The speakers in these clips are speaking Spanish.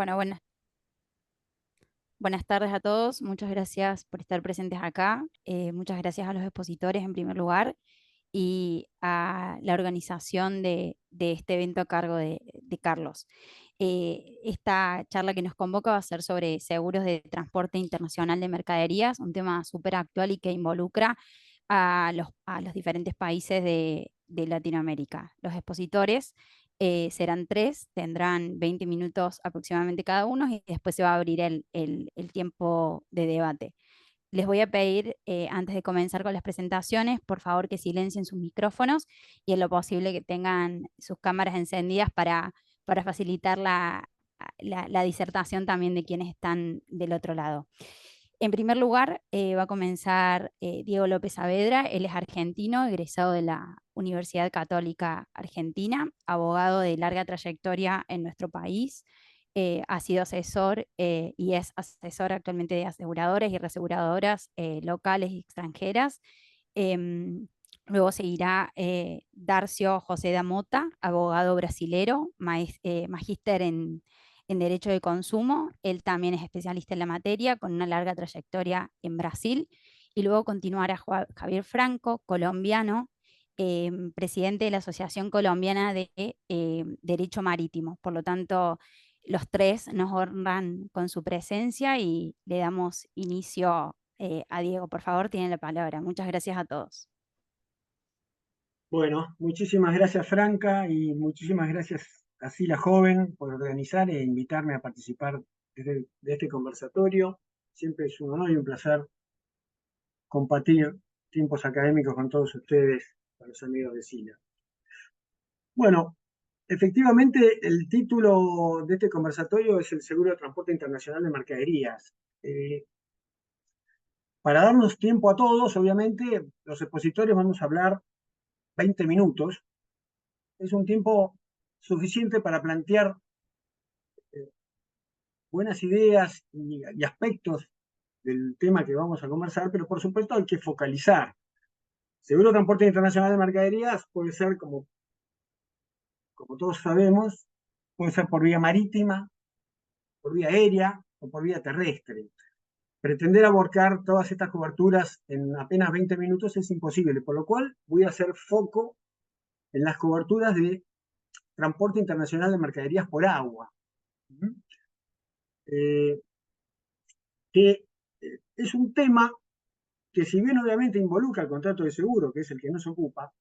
Bueno, buenas tardes a todos. Muchas gracias por estar presentes acá. Muchas gracias a los expositores en primer lugar y a la organización de este evento a cargo de Carlos. Esta charla que nos convoca va a ser sobre seguros de transporte internacional de mercaderías, un tema súper actual y que involucra a los diferentes países de Latinoamérica. Los expositores serán tres, tendrán 20 minutos aproximadamente cada uno y después se va a abrir el tiempo de debate. Les voy a pedir, antes de comenzar con las presentaciones, por favor que silencien sus micrófonos y en lo posible que tengan sus cámaras encendidas para facilitar la disertación también de quienes están del otro lado. En primer lugar, va a comenzar Diego López Saavedra. Él es argentino, egresado de la Universidad Católica Argentina, abogado de larga trayectoria en nuestro país. Ha sido asesor y es asesor actualmente de aseguradoras y reaseguradoras locales y extranjeras. Em, Luego seguirá Darcio José da Mota, abogado brasilero, magíster en Derecho de Consumo. Él también es especialista en la materia, con una larga trayectoria en Brasil. Y luego continuará Javier Franco, colombiano, presidente de la Asociación Colombiana de Derecho Marítimo. Por lo tanto, los tres nos honran con su presencia y le damos inicio a Diego. Por favor, tiene la palabra. Muchas gracias a todos. Bueno, muchísimas gracias Franca y muchísimas gracias a Sila Joven por organizar e invitarme a participar de este conversatorio. Siempre es un honor y un placer compartir tiempos académicos con todos ustedes, con los amigos de Sila. Bueno, efectivamente el título de este conversatorio es el Seguro de Transporte Internacional de Mercaderías. Para darnos tiempo a todos, obviamente, los expositores vamos a hablar 20 minutos. Es un tiempo suficiente para plantear buenas ideas y aspectos del tema que vamos a conversar, pero por supuesto hay que focalizar. Seguro de Transporte Internacional de Mercaderías puede ser, como todos sabemos, puede ser por vía marítima, por vía aérea o por vía terrestre. Pretender abarcar todas estas coberturas en apenas 20 minutos es imposible, por lo cual voy a hacer foco en las coberturas de transporte internacional de mercaderías por agua. Eh, que es un tema que si bien obviamente involucra el contrato de seguro, que es el que nos ocupa,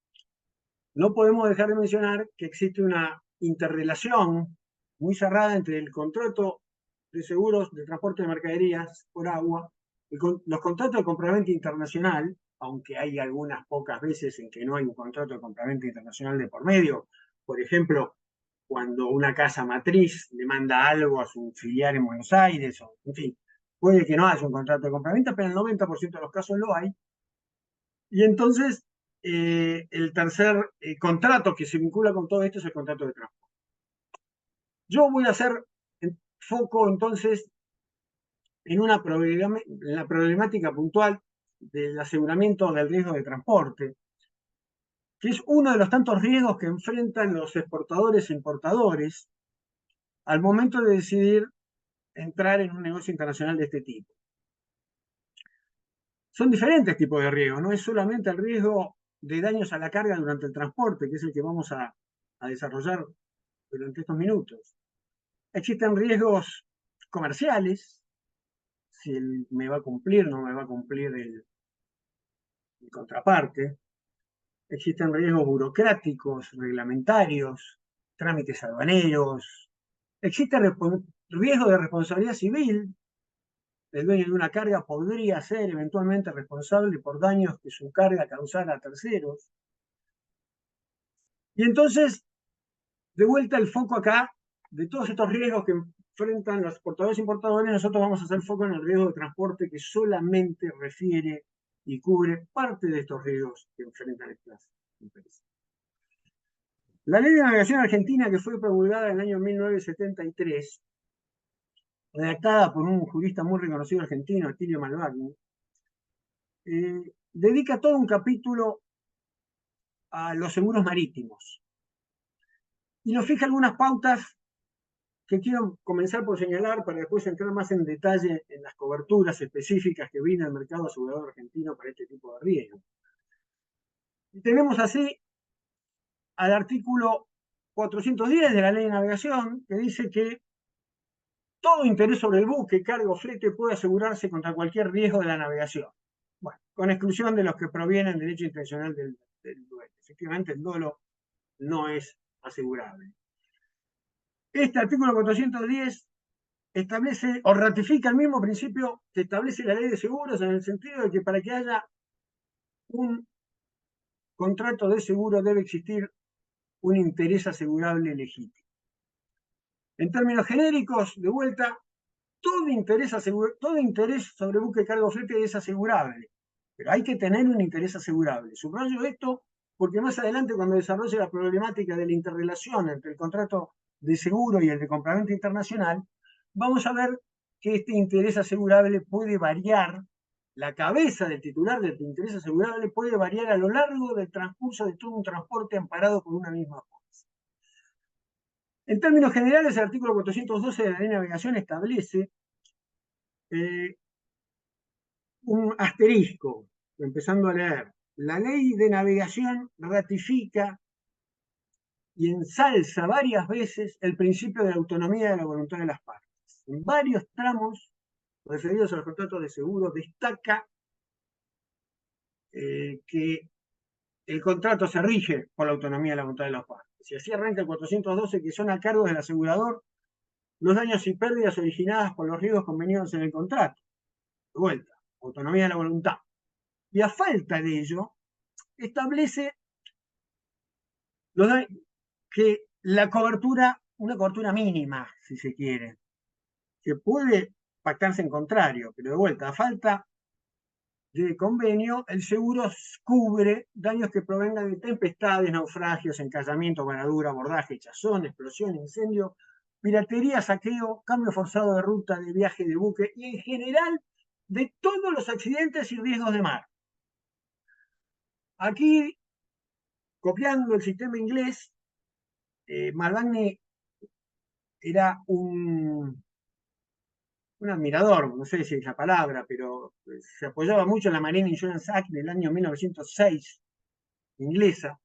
no podemos dejar de mencionar que existe una interrelación muy cerrada entre el contrato de seguros de transporte de mercaderías por agua, los contratos de compraventa internacional, aunque hay algunas pocas veces en que no hay un contrato de compraventa internacional de por medio. Por ejemplo, cuando una casa matriz le manda algo a su filial en Buenos Aires, o, en fin, puede que no haya un contrato de compraventa, pero en el 90% de los casos lo hay. Y entonces, el tercer contrato que se vincula con todo esto es el contrato de transporte. Yo voy a hacer foco entonces en la problemática puntual del aseguramiento del riesgo de transporte, que es uno de los tantos riesgos que enfrentan los exportadores e importadores al momento de decidir entrar en un negocio internacional de este tipo. Son diferentes tipos de riesgos, no es solamente el riesgo de daños a la carga durante el transporte, que es el que vamos a desarrollar durante estos minutos. Existen riesgos comerciales, si él me va a cumplir, no me va a cumplir el contraparte. Existen riesgos burocráticos, reglamentarios, trámites aduaneros. Existe riesgo de responsabilidad civil. El dueño de una carga podría ser eventualmente responsable por daños que su carga causara a terceros. Y entonces, de vuelta el foco acá, de todos estos riesgos que enfrentan los exportadores e importadores, nosotros vamos a hacer foco en el riesgo de transporte que solamente refiere y cubre parte de estos riesgos que enfrentan estas empresas. La Ley de Navegación Argentina, que fue promulgada en el año 1973, redactada por un jurista muy reconocido argentino, Atilio Malvagni, dedica todo un capítulo a los seguros marítimos y nos fija algunas pautas que quiero comenzar por señalar para después entrar más en detalle en las coberturas específicas que brinda el mercado asegurador argentino para este tipo de riesgo. Y tenemos así al artículo 410 de la Ley de Navegación, que dice que todo interés sobre el buque, cargo, flete puede asegurarse contra cualquier riesgo de la navegación. Bueno, con exclusión de los que provienen del derecho intencional del duelo. Efectivamente, el dolo no es asegurable. Este artículo 410 establece o ratifica el mismo principio que establece la ley de seguros, en el sentido de que para que haya un contrato de seguro debe existir un interés asegurable legítimo. En términos genéricos, de vuelta, todo interés sobre buque, cargo, flete es asegurable, pero hay que tener un interés asegurable. Subrayo esto porque más adelante, cuando desarrolle la problemática de la interrelación entre el contrato de seguro y el de compraventa internacional, vamos a ver que este interés asegurable puede variar, la cabeza del titular del interés asegurable puede variar a lo largo del transcurso de todo un transporte amparado por una misma póliza. En términos generales, el artículo 412 de la Ley de Navegación establece un asterisco, empezando a leer. La Ley de Navegación ratifica y ensalza varias veces el principio de la autonomía de la voluntad de las partes. En varios tramos referidos a los contratos de seguro destaca que el contrato se rige por la autonomía de la voluntad de las partes. Y así arranca el 412, que son a cargo del asegurador los daños y pérdidas originadas por los riesgos convenidos en el contrato. De vuelta, autonomía de la voluntad. Y a falta de ello, establece que la cobertura, una cobertura mínima, si se quiere, que puede pactarse en contrario, pero de vuelta, a falta de convenio, el seguro cubre daños que provengan de tempestades, naufragios, encallamiento, varadura, abordaje, chazón, explosión, incendio, piratería, saqueo, cambio forzado de ruta, de viaje de buque y en general de todos los accidentes y riesgos de mar. Aquí, copiando el sistema inglés, Malvagni era un admirador, no sé si es la palabra, pero se apoyaba mucho en la Marine Insurance Act del año 1906, inglesa,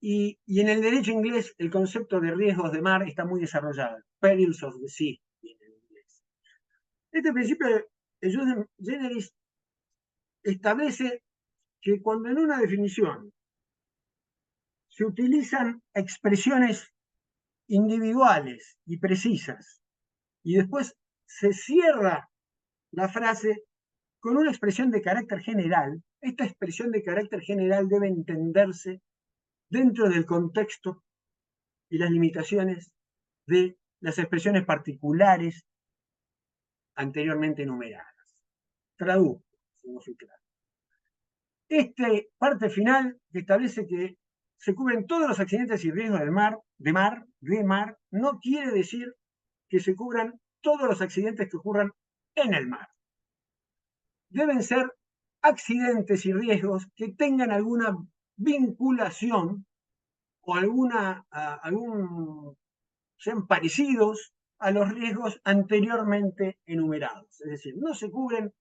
y en el derecho inglés el concepto de riesgos de mar está muy desarrollado, perils of the sea, en inglés. Este principio de jus generis establece que cuando en una definición se utilizan expresiones individuales y precisas, y después se cierra la frase con una expresión de carácter general, esta expresión de carácter general debe entenderse dentro del contexto y las limitaciones de las expresiones particulares anteriormente enumeradas. Traduzco, si no fui claro. Esta parte final que establece que se cubren todos los accidentes y riesgos de mar, no quiere decir que se cubran todos los accidentes que ocurran en el mar. Deben ser accidentes y riesgos que tengan alguna vinculación o sean parecidos a los riesgos anteriormente enumerados. Es decir, no se cubren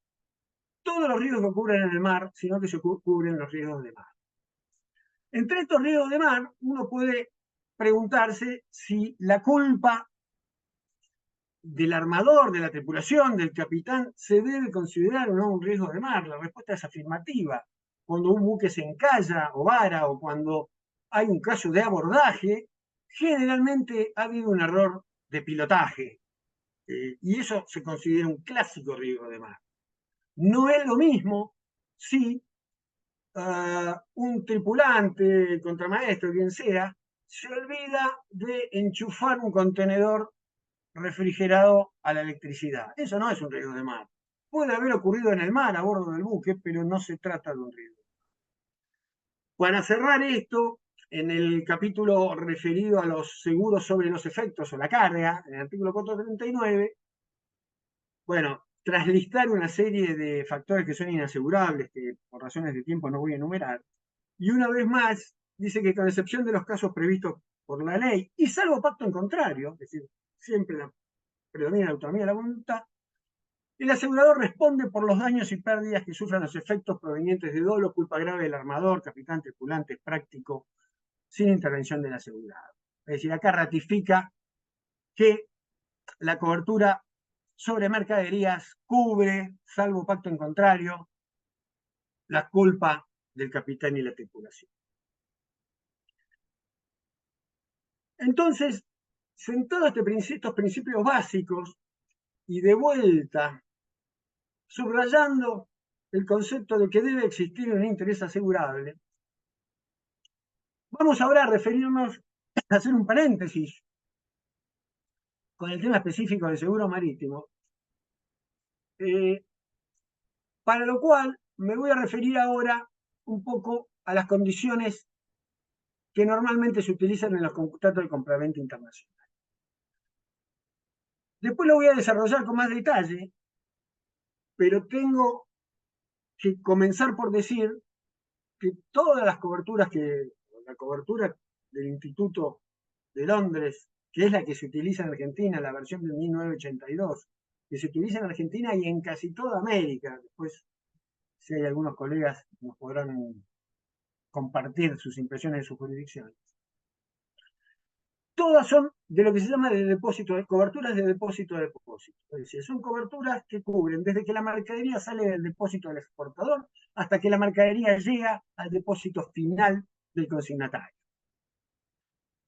todos los riesgos que ocurren en el mar, sino que se cubren los riesgos de mar. Entre estos riesgos de mar, uno puede preguntarse si la culpa del armador, de la tripulación, del capitán, se debe considerar o no un riesgo de mar. La respuesta es afirmativa. Cuando un buque se encalla o vara o cuando hay un caso de abordaje, generalmente ha habido un error de pilotaje y eso se considera un clásico riesgo de mar. No es lo mismo si un tripulante, contramaestro, quien sea, se olvida de enchufar un contenedor refrigerado a la electricidad. Eso no es un riesgo de mar. Puede haber ocurrido en el mar, a bordo del buque, pero no se trata de un riesgo. Para cerrar esto, en el capítulo referido a los seguros sobre los efectos o la carga, en el artículo 439, bueno, tras listar una serie de factores que son inasegurables, que por razones de tiempo no voy a enumerar, y una vez más dice que con excepción de los casos previstos por la ley, y salvo pacto en contrario, es decir, siempre predomina la autonomía de la voluntad, el asegurador responde por los daños y pérdidas que sufran los efectos provenientes de dolo, culpa grave del armador, capitán, tripulante, práctico, sin intervención del asegurado. Es decir, acá ratifica que la cobertura sobre mercaderías cubre, salvo pacto en contrario, la culpa del capitán y la tripulación. Entonces, sentados estos principios básicos y de vuelta, subrayando el concepto de que debe existir un interés asegurable, vamos ahora a referirnos, a hacer un paréntesis con el tema específico del seguro marítimo, para lo cual me voy a referir ahora un poco a las condiciones que normalmente se utilizan en los contratos de compraventa internacional. Después lo voy a desarrollar con más detalle, pero tengo que comenzar por decir que todas las coberturas la cobertura del Instituto de Londres, que es la que se utiliza en Argentina, la versión de 1982, que se utiliza en Argentina y en casi toda América, después si hay algunos colegas nos podrán compartir sus impresiones de sus jurisdicciones. Todas son de lo que se llama de depósito, de coberturas de depósito a depósito. Es decir, son coberturas que cubren desde que la mercadería sale del depósito del exportador hasta que la mercadería llega al depósito final del consignatario.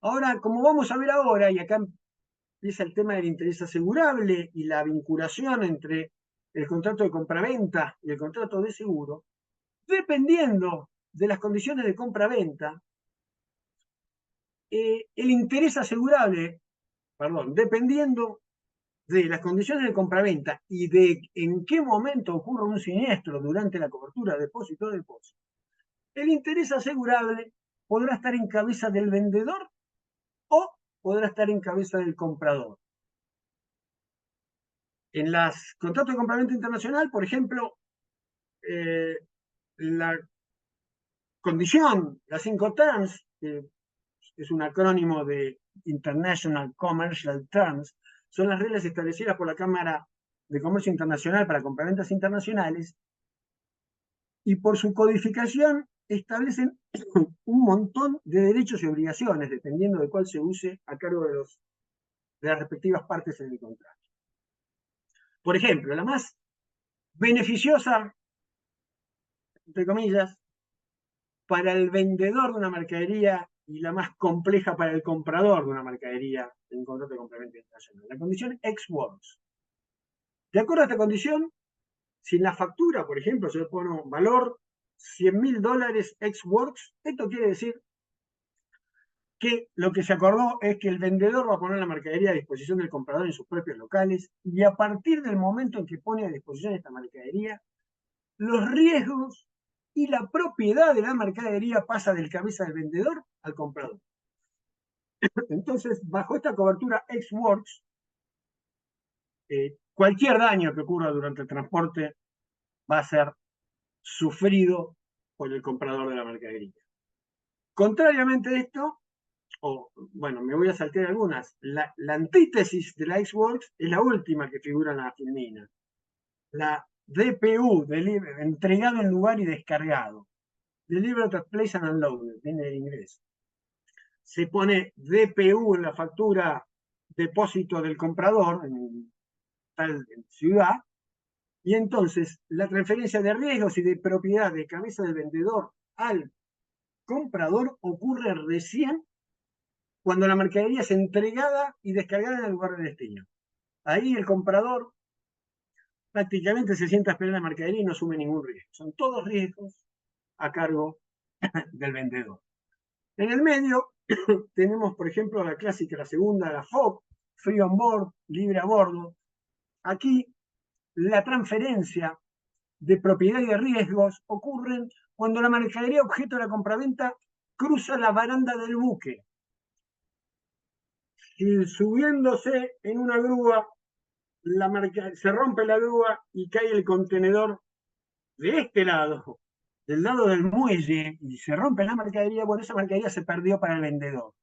Ahora, como vamos a ver ahora, y acá empieza el tema del interés asegurable y la vinculación entre el contrato de compraventa y el contrato de seguro, dependiendo de las condiciones de compra-venta, el interés asegurable, perdón, dependiendo de las condiciones de compraventa y de en qué momento ocurre un siniestro durante la cobertura depósito-depósito, el interés asegurable podrá estar en cabeza del vendedor o podrá estar en cabeza del comprador. En los contratos de compraventa internacional, por ejemplo, la condición, las 5 terms, que es un acrónimo de International Commercial Terms, son las reglas establecidas por la Cámara de Comercio Internacional para compraventas internacionales, y por su codificación establecen un montón de derechos y obligaciones, dependiendo de cuál se use a cargo de las respectivas partes en el contrato. Por ejemplo, la más beneficiosa, entre comillas, para el vendedor de una mercadería y la más compleja para el comprador de una mercadería en un contrato de compraventa internacional. La condición ex-works. De acuerdo a esta condición, si en la factura, por ejemplo, se le pone un valor $100.000 ex-works, esto quiere decir que lo que se acordó es que el vendedor va a poner la mercadería a disposición del comprador en sus propios locales, y a partir del momento en que pone a disposición esta mercadería, los riesgos y la propiedad de la mercadería pasa del cabeza del vendedor al comprador. Entonces, bajo esta cobertura ex-works, cualquier daño que ocurra durante el transporte va a ser sufrido por el comprador de la mercadería. Contrariamente a esto, bueno, me voy a saltear algunas. La antítesis de la ex-works es la última que figura en la filmina. La DPU, entregado en lugar y descargado. Delivered at place and unloaded, viene en inglés. Se pone DPU en la factura depósito del comprador en tal ciudad, y entonces la transferencia de riesgos y de propiedad de cabeza del vendedor al comprador ocurre recién cuando la mercadería es entregada y descargada en el lugar de destino. Ahí el comprador prácticamente se sienta a esperar la mercadería y no asume ningún riesgo. Son todos riesgos a cargo del vendedor. En el medio tenemos, por ejemplo, la clásica, la segunda, la FOB, Free on Board, libre a bordo. Aquí la transferencia de propiedad y de riesgos ocurren cuando la mercadería objeto de la compraventa cruza la baranda del buque. Y subiéndose en una grúa, se rompe la grúa y cae el contenedor de este lado, del lado del muelle, y se rompe la mercadería, bueno, esa mercadería se perdió para el vendedor.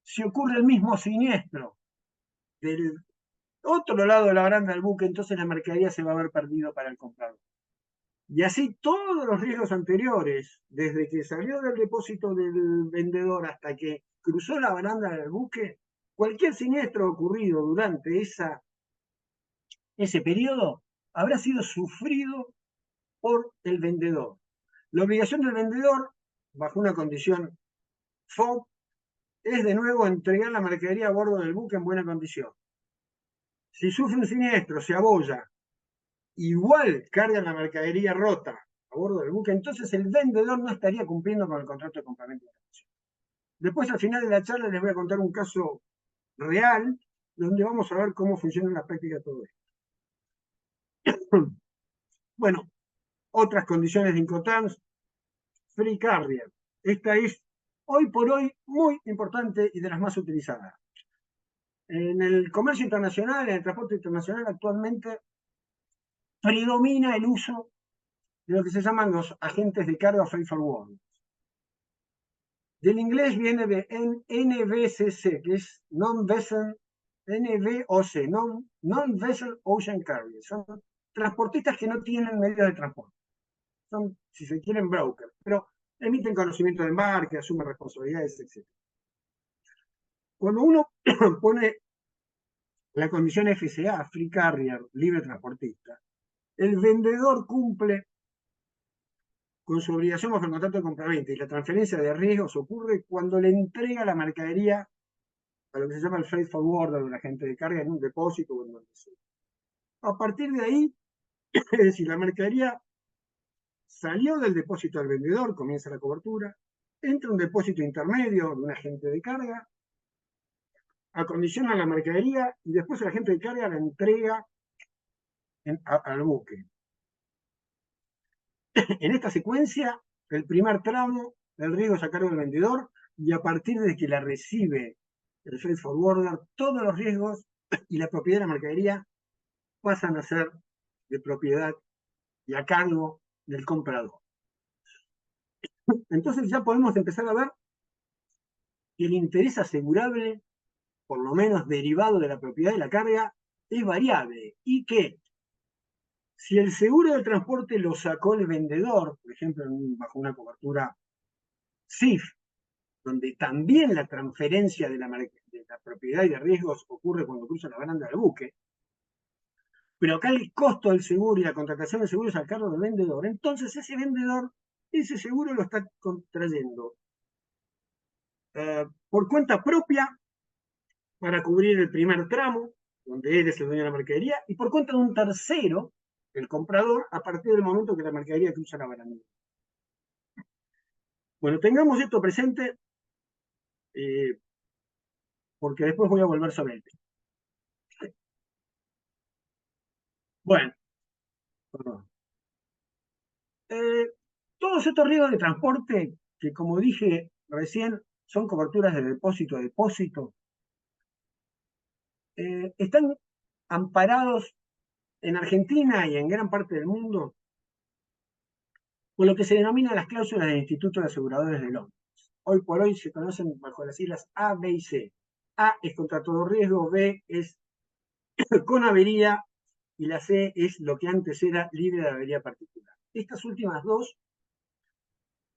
Si ocurre el mismo siniestro del otro lado de la baranda del buque, entonces la mercadería se va a haber perdido para el comprador. Y así todos los riesgos anteriores, desde que salió del depósito del vendedor hasta que cruzó la baranda del buque, cualquier siniestro ocurrido durante ese periodo habrá sido sufrido por el vendedor. La obligación del vendedor, bajo una condición FOB, es de nuevo entregar la mercadería a bordo del buque en buena condición. Si sufre un siniestro, se abolla, igual cargan la mercadería rota a bordo del buque, entonces el vendedor no estaría cumpliendo con el contrato de compraventa internacional. Después, al final de la charla, les voy a contar un caso real donde vamos a ver cómo funciona en la práctica todo esto. Bueno, otras condiciones de Incoterms, Free Carrier. Esta es hoy por hoy muy importante y de las más utilizadas. En el comercio internacional, en el transporte internacional, actualmente predomina el uso de lo que se llaman los agentes de carga freight forward. Del inglés viene de NVCC, que es Non-Vessel, NVOC, Non-Vessel Ocean Carrier. Son transportistas que no tienen medios de transporte. Son, si se quieren, brokers, pero emiten conocimiento de embarque, asumen responsabilidades, etc. Cuando uno pone la condición FCA, Free Carrier, libre transportista, el vendedor cumple con su obligación bajo el contrato de compraventa y la transferencia de riesgos ocurre cuando le entrega la mercadería a lo que se llama el freight forwarder, un agente de carga en un depósito o en donde sea. A partir de ahí, es decir, la mercadería salió del depósito del vendedor, comienza la cobertura, entra un depósito intermedio de un agente de carga, acondiciona la mercadería y después el agente de carga la entrega al buque. En esta secuencia, el primer tramo del riesgo es a cargo del vendedor y a partir de que la recibe el freight forwarder, todos los riesgos y la propiedad de la mercadería pasan a ser de propiedad y a cargo del comprador. Entonces ya podemos empezar a ver que el interés asegurable, por lo menos derivado de la propiedad de la carga, es variable y que si el seguro de transporte lo sacó el vendedor, por ejemplo, bajo una cobertura CIF, donde también la transferencia de la propiedad y de riesgos ocurre cuando cruza la baranda del buque, pero acá el costo del seguro y la contratación del seguro es a cargo del vendedor. Entonces ese vendedor, ese seguro lo está contrayendo por cuenta propia para cubrir el primer tramo, donde él es el dueño de la mercadería, y por cuenta de un tercero, el comprador, a partir del momento que la mercadería cruza la baranda. Bueno, tengamos esto presente, porque después voy a volver sobre el tema. Bueno, perdón. Eh, todos estos riesgos de transporte, que como dije recién, son coberturas de depósito a depósito, están amparados en Argentina y en gran parte del mundo por lo que se denomina las cláusulas del Instituto de Aseguradores de Londres. Hoy por hoy se conocen bajo las siglas A, B y C. A es contra todo riesgo, B es con avería y la C es lo que antes era libre de avería particular. Estas últimas dos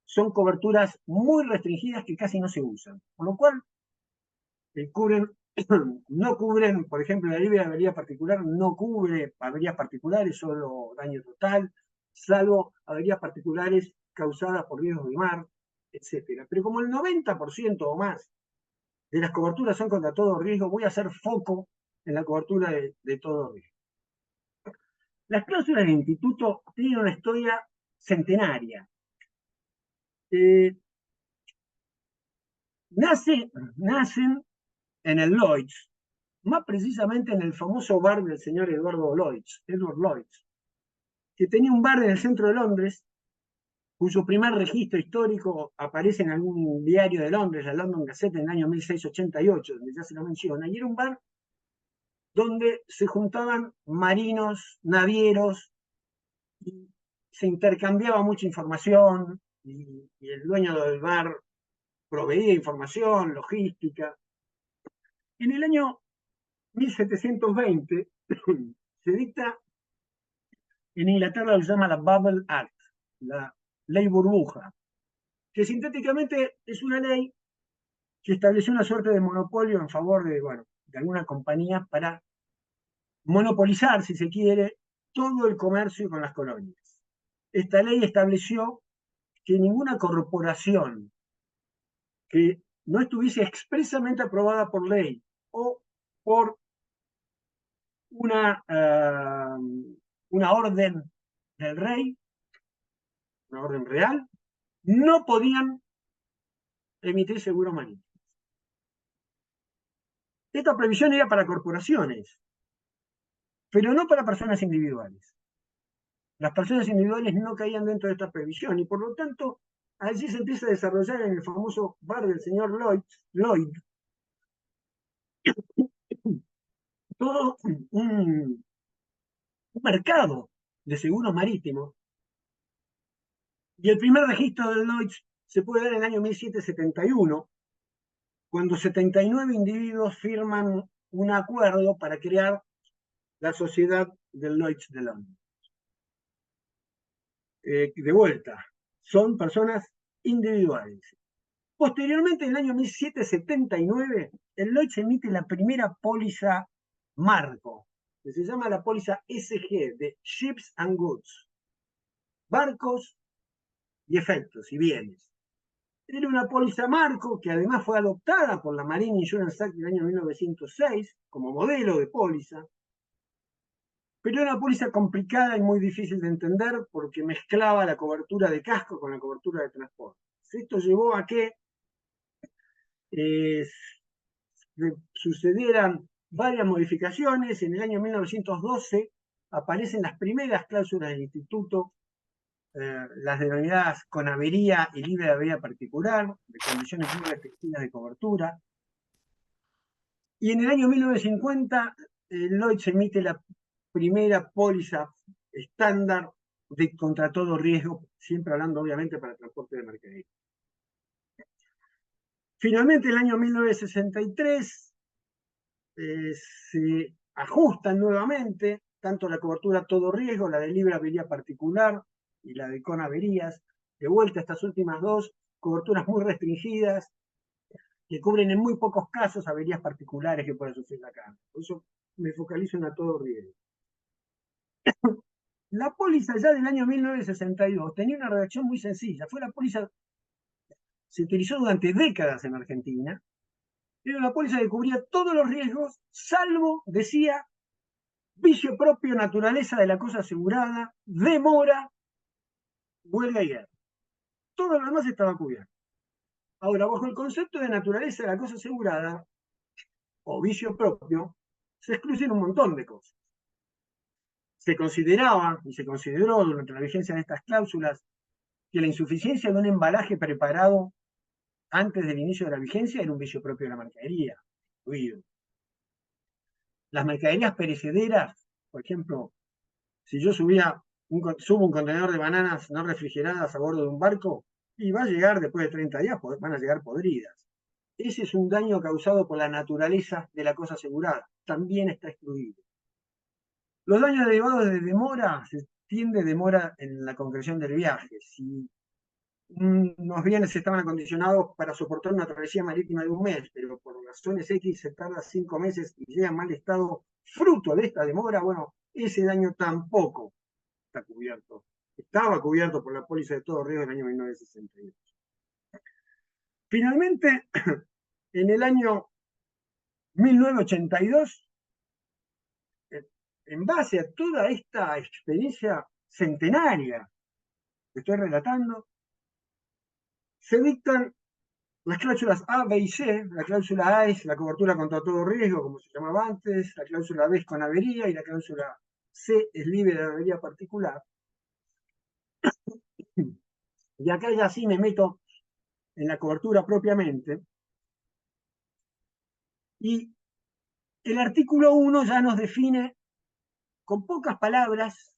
son coberturas muy restringidas que casi no se usan, con lo cual cubren, no cubren, por ejemplo, la libre de avería particular no cubre averías particulares, solo daño total, salvo averías particulares causadas por riesgos de mar, etcétera. Pero como el 90% o más de las coberturas son contra todo riesgo, voy a hacer foco en la cobertura de todo riesgo. Las cláusulas del instituto tienen una historia centenaria. Nacen en el Lloyd's, más precisamente en el famoso bar del señor Edward Lloyd's, que tenía un bar en el centro de Londres, cuyo primer registro histórico aparece en algún diario de Londres, la London Gazette, en el año 1688, donde ya se lo menciona, y era un bar donde se juntaban marinos, navieros, y se intercambiaba mucha información, y el dueño del bar proveía información, logística. En el año 1720 se dicta en Inglaterra lo que se llama la Bubble Act, la ley burbuja, que sintéticamente es una ley que estableció una suerte de monopolio en favor de, bueno, de alguna compañía para monopolizar, si se quiere, todo el comercio con las colonias. Esta ley estableció que ninguna corporación que no estuviese expresamente aprobada por ley o por una orden del rey, una orden real, no podían emitir seguro marítimo. Esta previsión era para corporaciones, pero no para personas individuales. Las personas individuales no caían dentro de esta previsión y por lo tanto allí se empieza a desarrollar en el famoso bar del señor Lloyd todo un mercado de seguros marítimos y el primer registro del Lloyd se puede dar en el año 1771, cuando 79 individuos firman un acuerdo para crear la sociedad del Lloyd's de Londres. De vuelta, son personas individuales. Posteriormente, en el año 1779, el Lloyd's emite la primera póliza marco, que se llama la póliza SG, de Ships and Goods, barcos y efectos y bienes. Era una póliza marco que además fue adoptada por la Marine Insurance Act del año 1906 como modelo de póliza, pero era una póliza complicada y muy difícil de entender porque mezclaba la cobertura de casco con la cobertura de transporte. Esto llevó a que eh, sucedieran varias modificaciones. En el año 1912 aparecen las primeras cláusulas del instituto, las denominadas con avería y libre de avería particular, de condiciones muy restrictivas de cobertura. Y en el año 1950, Lloyds emite la primera póliza estándar de contra todo riesgo, siempre hablando obviamente para el transporte de mercadería. Finalmente, en el año 1963, se ajustan nuevamente tanto la cobertura a todo riesgo, la de libre avería particular y la de con averías. De vuelta, estas últimas dos, coberturas muy restringidas, que cubren en muy pocos casos averías particulares que puede sufrir la carga. Por eso me focalizo en a todo riesgo. La póliza ya del año 1962 tenía una redacción muy sencilla. Fue la póliza, se utilizó durante décadas en Argentina. Era una póliza que cubría todos los riesgos, salvo, decía, vicio propio, naturaleza de la cosa asegurada, demora, huelga y guerra. Todo lo demás estaba cubierto. Ahora, bajo el concepto de naturaleza de la cosa asegurada, o vicio propio, se excluyen un montón de cosas. Se consideraba, y se consideró durante la vigencia de estas cláusulas, que la insuficiencia de un embalaje preparado antes del inicio de la vigencia era un vicio propio de la mercadería. Incluido. Las mercaderías perecederas, por ejemplo, si yo subo un contenedor de bananas no refrigeradas a bordo de un barco, y va a llegar después de 30 días, van a llegar podridas. Ese es un daño causado por la naturaleza de la cosa asegurada. También está excluido. Los daños derivados de demora, se tiende demora en la concreción del viaje. Si unos bienes estaban acondicionados para soportar una travesía marítima de un mes, pero por razones X se tarda 5 meses y llega en mal estado fruto de esta demora, bueno, ese daño tampoco está cubierto. Estaba cubierto por la póliza de todo riesgo del año 1962. Finalmente, en el año 1982, en base a toda esta experiencia centenaria que estoy relatando, se dictan las cláusulas A, B y C. La cláusula A es la cobertura contra todo riesgo, como se llamaba antes, la cláusula B es con avería y la cláusula C es libre de avería particular. Y acá ya sí me meto en la cobertura propiamente. Y el artículo 1 ya nos define con pocas palabras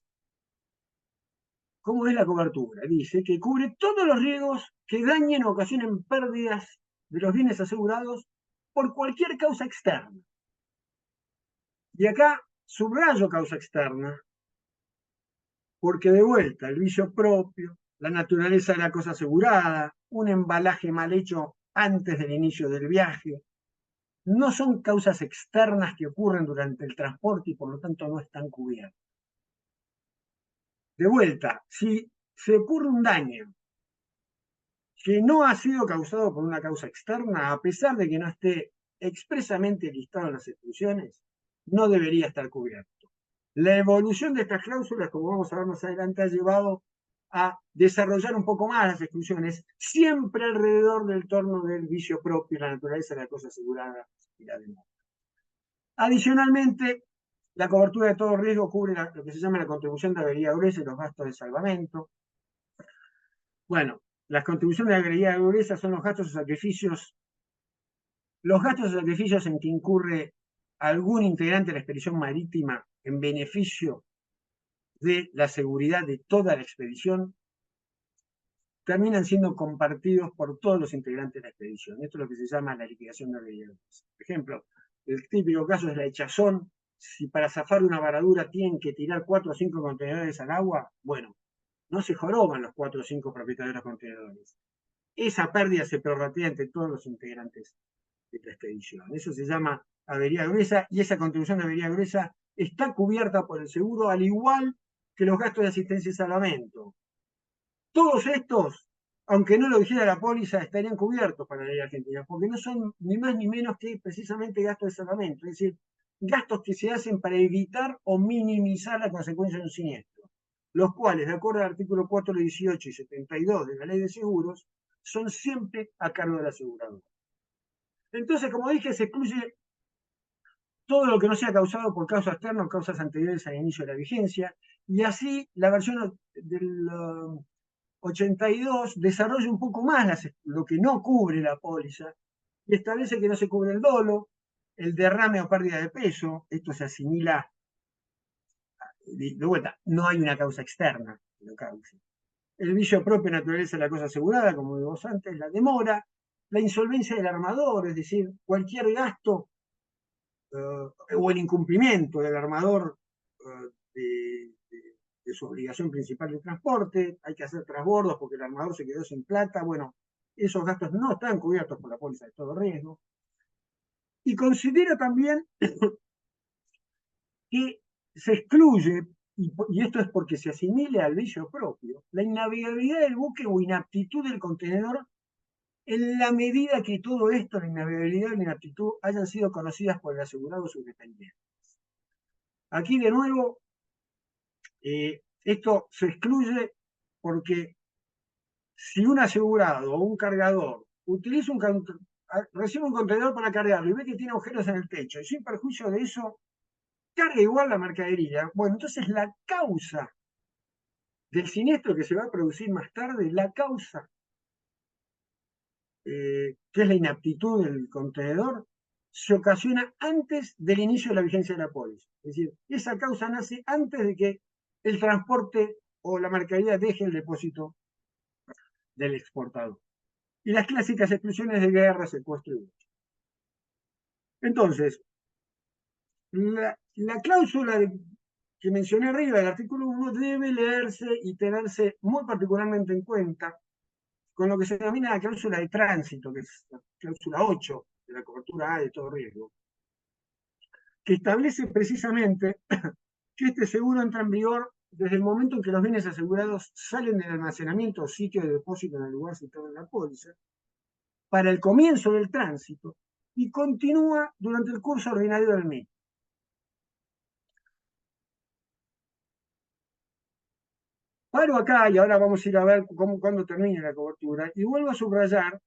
cómo es la cobertura. Dice que cubre todos los riesgos que dañen o ocasionen pérdidas de los bienes asegurados por cualquier causa externa. Y acá subrayo causa externa, porque de vuelta, el vicio propio, la naturaleza de la cosa asegurada, un embalaje mal hecho antes del inicio del viaje, no son causas externas que ocurren durante el transporte y por lo tanto no están cubiertas. De vuelta, si se ocurre un daño que no ha sido causado por una causa externa, a pesar de que no esté expresamente listado en las exclusiones, no debería estar cubierto. La evolución de estas cláusulas, como vamos a ver más adelante, ha llevado a desarrollar un poco más las exclusiones, siempre alrededor del torno del vicio propio, la naturaleza de la cosa asegurada y la demanda. Adicionalmente, la cobertura de todo riesgo cubre lo que se llama la contribución de avería gruesa y los gastos de salvamento. Bueno, las contribuciones de avería gruesa son los gastos o sacrificios en que incurre algún integrante de la expedición marítima en beneficio de la seguridad de toda la expedición, terminan siendo compartidos por todos los integrantes de la expedición. Esto es lo que se llama la liquidación de avería gruesa. Por ejemplo, el típico caso es la echazón. Si para zafar una varadura tienen que tirar 4 o 5 contenedores al agua, bueno, no se joroban los 4 o 5 propietarios de los contenedores. Esa pérdida se prorratea entre todos los integrantes de la expedición. Eso se llama avería gruesa y esa contribución de avería gruesa está cubierta por el seguro, al igual que los gastos de asistencia y salvamento. Todos estos, aunque no lo dijera la póliza, estarían cubiertos para la ley argentina, porque no son ni más ni menos que precisamente gastos de salvamento, es decir, gastos que se hacen para evitar o minimizar la consecuencia de un siniestro, los cuales, de acuerdo al artículo 418 y 72 de la ley de seguros, son siempre a cargo del asegurador. Entonces, como dije, se excluye todo lo que no sea causado por causas externas o causas anteriores al inicio de la vigencia, y así la versión del 82 desarrolla un poco más lo que no cubre la póliza y establece que no se cubre el dolo, el derrame o pérdida de peso, esto se asimila, de vuelta, no hay una causa externa que lo cause. El vicio propio naturaleza de la cosa asegurada, como vimos antes, la demora, la insolvencia del armador, es decir, cualquier gasto o el incumplimiento del armador de su obligación principal de transporte, hay que hacer transbordos porque el armador se quedó sin plata, bueno, esos gastos no están cubiertos por la póliza de todo riesgo. Y considera también que se excluye, y esto es porque se asimile al vicio propio, la innavegabilidad del buque o inaptitud del contenedor en la medida que todo esto, la innavegabilidad y la inaptitud, hayan sido conocidas por el asegurado o sus dependientes. Aquí de nuevo, esto se excluye porque si un asegurado o un cargador utiliza recibe un contenedor para cargarlo y ve que tiene agujeros en el techo y sin perjuicio de eso carga igual la mercadería, bueno, entonces la causa del siniestro que se va a producir más tarde, la causa que es la inaptitud del contenedor, se ocasiona antes del inicio de la vigencia de la póliza. Es decir, esa causa nace antes de que el transporte o la mercadería deje el depósito del exportador. Y las clásicas exclusiones de guerra, secuestro y hucho. Entonces, la cláusula que mencioné arriba del artículo 1 debe leerse y tenerse muy particularmente en cuenta con lo que se denomina la cláusula de tránsito, que es la cláusula 8 de la cobertura A de todo riesgo, que establece precisamente que este seguro entra en vigor desde el momento en que los bienes asegurados salen del almacenamiento o sitio de depósito en el lugar citado en la póliza, para el comienzo del tránsito y continúa durante el curso ordinario del mismo. Paro acá y ahora vamos a ir a ver cuándo termina la cobertura y vuelvo a subrayar,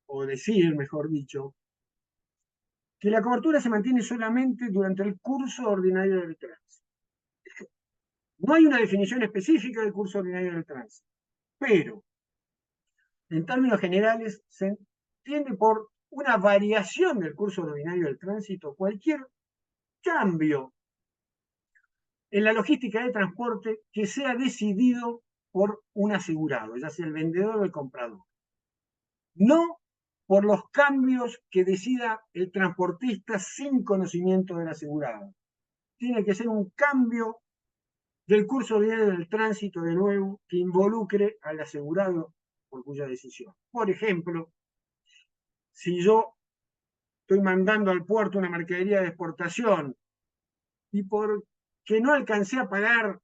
o decir, mejor dicho, que la cobertura se mantiene solamente durante el curso ordinario del tránsito. No hay una definición específica del curso ordinario del tránsito, pero en términos generales se entiende por una variación del curso ordinario del tránsito cualquier cambio en la logística de transporte que sea decidido por un asegurado, ya sea el vendedor o el comprador. No por los cambios que decida el transportista sin conocimiento del asegurado. Tiene que ser un cambio del curso diario del tránsito de nuevo que involucre al asegurado por cuya decisión. Por ejemplo, si yo estoy mandando al puerto una mercadería de exportación y porque no alcancé a pagar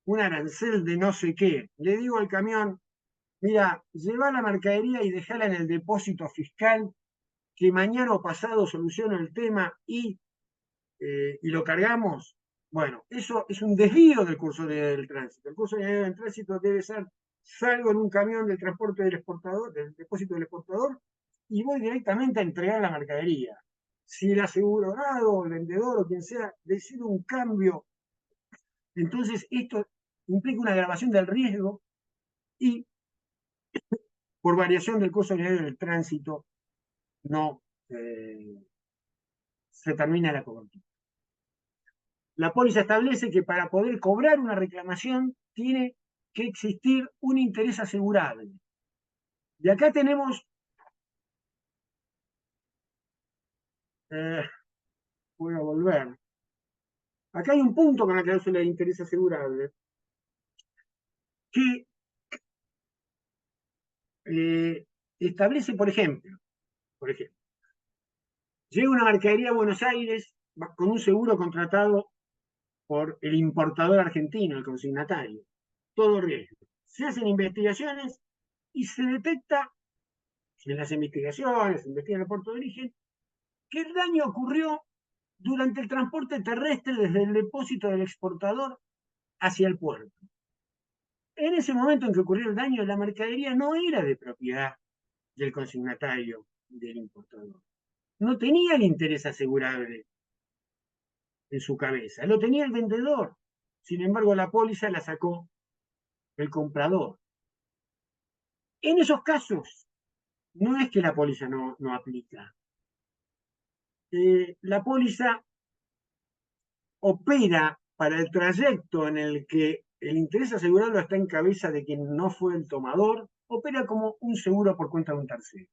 un arancel de no sé qué, le digo al camión, mira, lleva la mercadería y dejala en el depósito fiscal, que mañana o pasado soluciono el tema y lo cargamos. Bueno, eso es un desvío del curso del tránsito. El curso del tránsito debe ser, salgo en un camión del transporte del exportador, del depósito del exportador, y voy directamente a entregar la mercadería. Si el asegurado, el vendedor o quien sea decide un cambio, entonces esto implica una agravación del riesgo y por variación del curso del tránsito no se termina la cobertura. La póliza establece que para poder cobrar una reclamación tiene que existir un interés asegurable. Y acá tenemos, eh, voy a volver, acá hay un punto con la cláusula de interés asegurable que establece, por ejemplo, llega una mercadería a Buenos Aires con un seguro contratado por el importador argentino, el consignatario, todo riesgo. Se hacen investigaciones y se detecta en las investigaciones, se investiga en el puerto de origen, que el daño ocurrió durante el transporte terrestre desde el depósito del exportador hacia el puerto. En ese momento en que ocurrió el daño, la mercadería no era de propiedad del consignatario, del importador. No tenía el interés asegurable en su cabeza, lo tenía el vendedor. Sin embargo, la póliza la sacó el comprador. En esos casos, no es que la póliza no aplica. La póliza opera para el trayecto en el que el interés asegurado está en cabeza de quien no fue el tomador, opera como un seguro por cuenta de un tercero.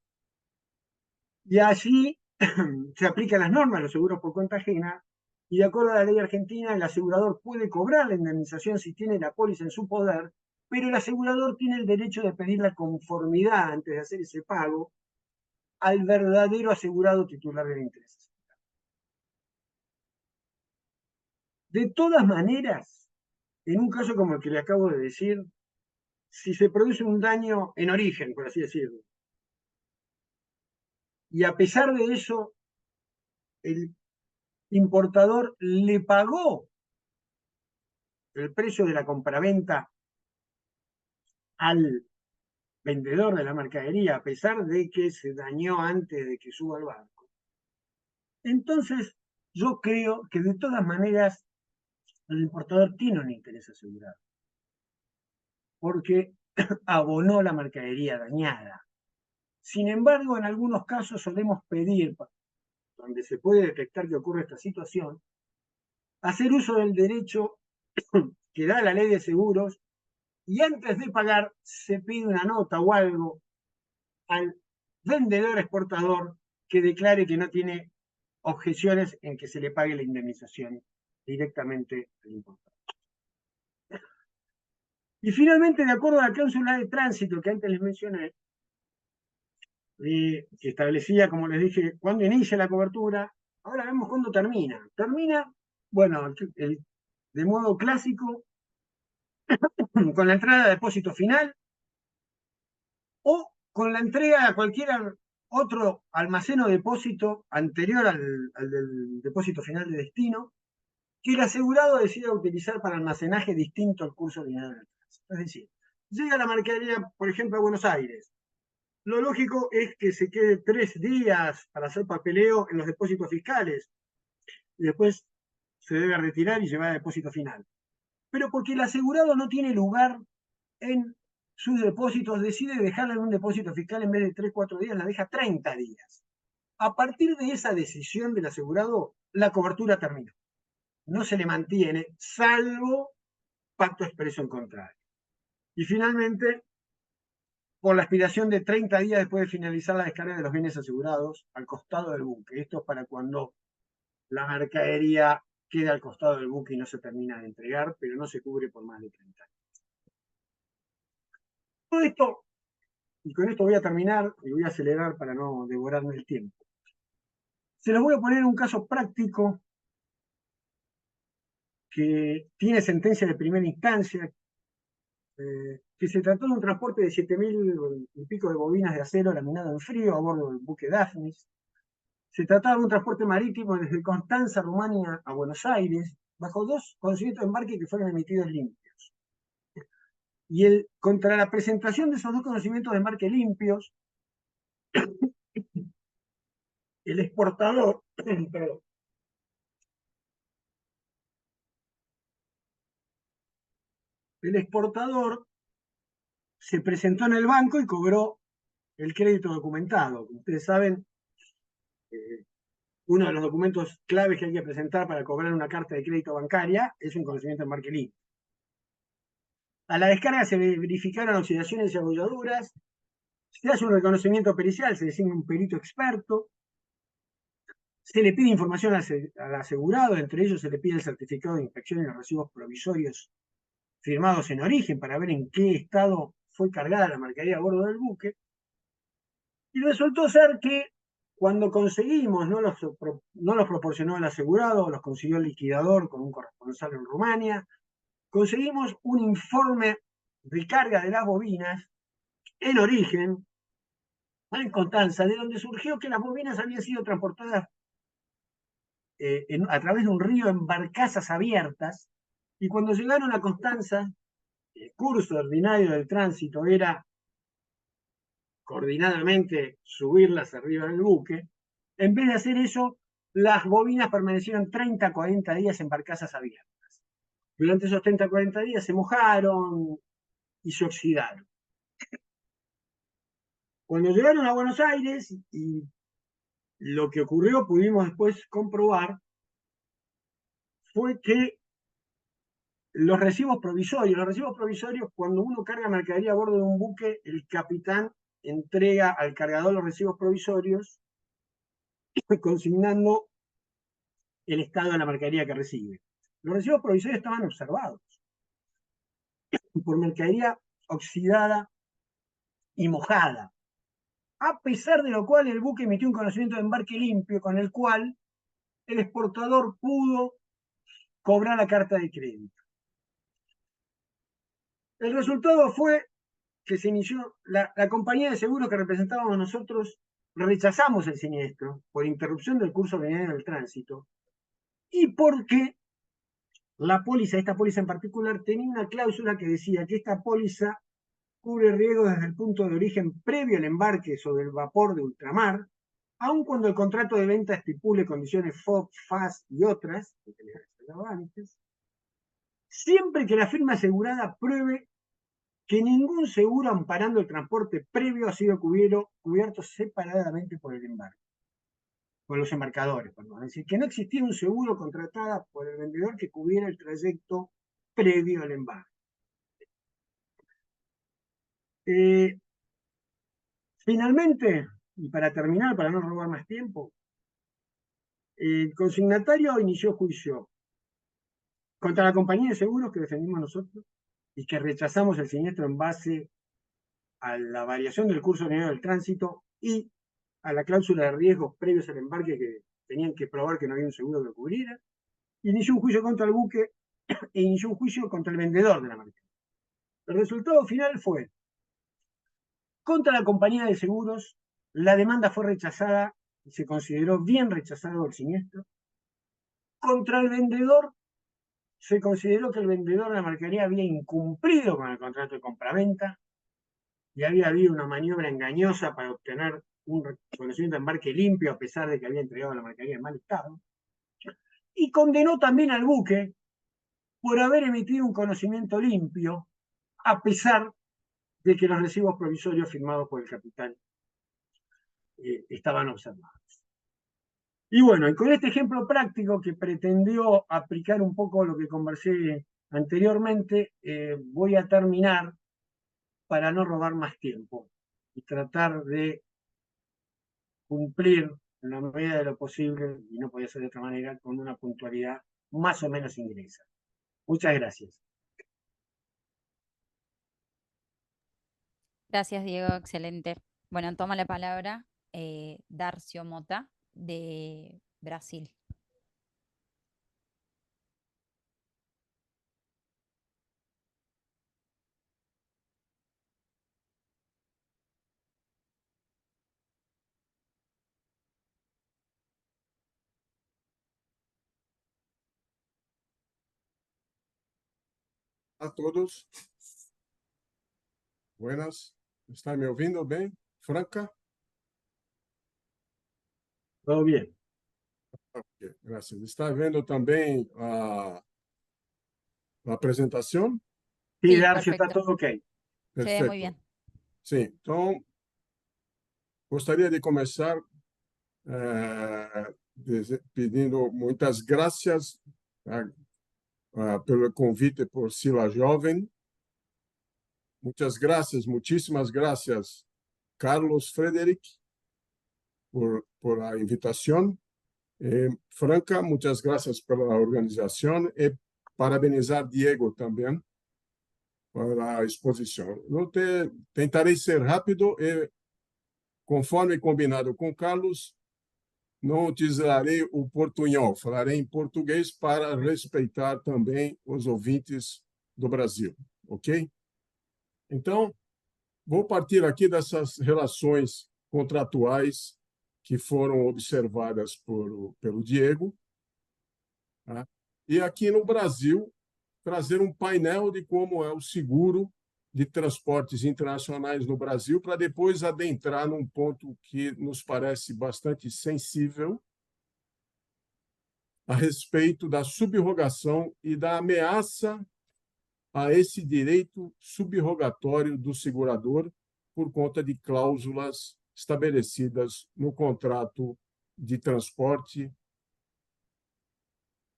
Y allí se aplican las normas de los seguros por cuenta ajena, y de acuerdo a la ley argentina, el asegurador puede cobrar la indemnización si tiene la póliza en su poder, pero el asegurador tiene el derecho de pedir la conformidad antes de hacer ese pago al verdadero asegurado titular del interés. De todas maneras, en un caso como el que le acabo de decir, si se produce un daño en origen, por así decirlo, y a pesar de eso, el importador le pagó el precio de la compraventa al vendedor de la mercadería, a pesar de que se dañó antes de que suba al barco. Entonces, yo creo que de todas maneras el importador tiene un interés asegurado, porque abonó la mercadería dañada. Sin embargo, en algunos casos solemos pedir, donde se puede detectar que ocurre esta situación, hacer uso del derecho que da la ley de seguros y antes de pagar se pide una nota o algo al vendedor exportador que declare que no tiene objeciones en que se le pague la indemnización directamente al importador. Y finalmente, de acuerdo a la cláusula de tránsito que antes les mencioné, que establecía, como les dije, cuándo inicia la cobertura, ahora vemos cuándo termina. Termina, bueno, de modo clásico, con la entrada de depósito final o con la entrega a cualquier otro almacén o depósito anterior al del depósito final de destino que el asegurado decida utilizar para almacenaje distinto al curso ordinario del tránsito. Es decir, llega la mercadería, por ejemplo, a Buenos Aires. Lo lógico es que se quede 3 días para hacer papeleo en los depósitos fiscales y después se debe retirar y llevar a depósito final. Pero porque el asegurado no tiene lugar en sus depósitos, decide dejarla en un depósito fiscal en vez de 3, 4 días, la deja 30 días. A partir de esa decisión del asegurado, la cobertura terminó. No se le mantiene, salvo pacto expreso en contrario. Y finalmente, por la expiración de 30 días después de finalizar la descarga de los bienes asegurados al costado del buque. Esto es para cuando la mercadería queda al costado del buque y no se termina de entregar, pero no se cubre por más de 30 años. Todo esto, y con esto voy a terminar y voy a acelerar para no devorarme el tiempo. Se los voy a poner un caso práctico que tiene sentencia de primera instancia, que se trató de un transporte de 7.000 y pico de bobinas de acero laminado en frío a bordo del buque Daphnis. Se trataba de un transporte marítimo desde Constanza, Rumania, a Buenos Aires, bajo 2 conocimientos de embarque que fueron emitidos limpios. Y contra la presentación de esos 2 conocimientos de embarque limpios, el exportador, perdón, el exportador se presentó en el banco y cobró el crédito documentado. Como ustedes saben, uno de los documentos claves que hay que presentar para cobrar una carta de crédito bancaria es un conocimiento de embarque limpio. A la descarga se verificaron oxidaciones y abolladuras, se hace un reconocimiento pericial, se designa un perito experto, se le pide información al asegurado, entre ellos se le pide el certificado de inspección y los recibos provisorios firmados en origen para ver en qué estado fue cargada la mercadería a bordo del buque. Y resultó ser que cuando conseguimos, no los proporcionó el asegurado, los consiguió el liquidador con un corresponsal en Rumania, conseguimos un informe de carga de las bobinas en origen, en Constanza, de donde surgió que las bobinas habían sido transportadas a través de un río en barcazas abiertas, y cuando llegaron a Constanza, el curso ordinario del tránsito era coordinadamente subirlas arriba del buque. En vez de hacer eso, las bobinas permanecieron 30 a 40 días en barcazas abiertas. Durante esos 30 a 40 días se mojaron y se oxidaron. Cuando llegaron a Buenos Aires, y lo que ocurrió, pudimos después comprobar, fue que los recibos provisorios, cuando uno carga mercadería a bordo de un buque, el capitán entrega al cargador los recibos provisorios, consignando el estado de la mercadería que recibe. Los recibos provisorios estaban observados por mercadería oxidada y mojada, a pesar de lo cual el buque emitió un conocimiento de embarque limpio con el cual el exportador pudo cobrar la carta de crédito. El resultado fue que se inició, la compañía de seguros que representábamos nosotros rechazamos el siniestro por interrupción del curso ordinario del tránsito y porque esta póliza en particular, tenía una cláusula que decía que esta póliza cubre riesgos desde el punto de origen previo al embarque sobre el vapor de ultramar, aun cuando el contrato de venta estipule condiciones FOB, FAS y otras, que les explicaba antes, siempre que la firma asegurada pruebe que ningún seguro amparando el transporte previo ha sido cubierto separadamente por el embarque, por los embarcadores, perdón. Es decir, que no existía un seguro contratado por el vendedor que cubriera el trayecto previo al embarque. Finalmente, y para terminar, para no robar más tiempo, el consignatario inició juicio contra la compañía de seguros que defendimos nosotros y que rechazamos el siniestro en base a la variación del curso ordinario del tránsito y a la cláusula de riesgos previos al embarque que tenían que probar que no había un seguro que lo cubriera. Inició un juicio contra el buque e inició un juicio contra el vendedor de la marca. El resultado final fue: contra la compañía de seguros, la demanda fue rechazada y se consideró bien rechazado el siniestro. Contra el vendedor, se consideró que el vendedor de la mercadería había incumplido con el contrato de compraventa y había habido una maniobra engañosa para obtener un reconocimiento de embarque limpio a pesar de que había entregado la mercadería en mal estado. Y condenó también al buque por haber emitido un conocimiento limpio a pesar de que los recibos provisorios firmados por el capitán estaban observados. Y bueno, y con este ejemplo práctico que pretendió aplicar un poco lo que conversé anteriormente, voy a terminar para no robar más tiempo. y tratar de cumplir en la medida de lo posible, y no podía ser de otra manera, con una puntualidad más o menos inglesa. Muchas gracias. Gracias, Diego, excelente. Bueno, toma la palabra Darcio Mota, de Brasil. A todos, buenas. ¿Están me ouvindo bem? Franca? Todo bien. Ok, gracias. ¿Está vendo também a apresentação? Sí, Sí, Darcio, está perfecto. todo ok. Se ve muy Perfeito. bien. Sim, então, gostaria de começar pedindo muitas graças pelo convite por Sila Jovem. Muitas graças, muitíssimas graças, Carlos Frederic, por a invitação. Franca, muitas graças pela organização e parabenizar Diego também para a exposição. Eu tentarei ser rápido e, conforme combinado com Carlos, não utilizarei o portunhol, falarei em português para respeitar também os ouvintes do Brasil, ok? Então, vou partir aqui dessas relações contratuais que foram observadas pelo Diego, tá? E aqui no Brasil, trazer um painel de como é o seguro de transportes internacionais no Brasil, para depois adentrar num ponto que nos parece bastante sensível a respeito da subrogação e da ameaça a esse direito subrogatório do segurador por conta de cláusulas estabelecidas no contrato de transporte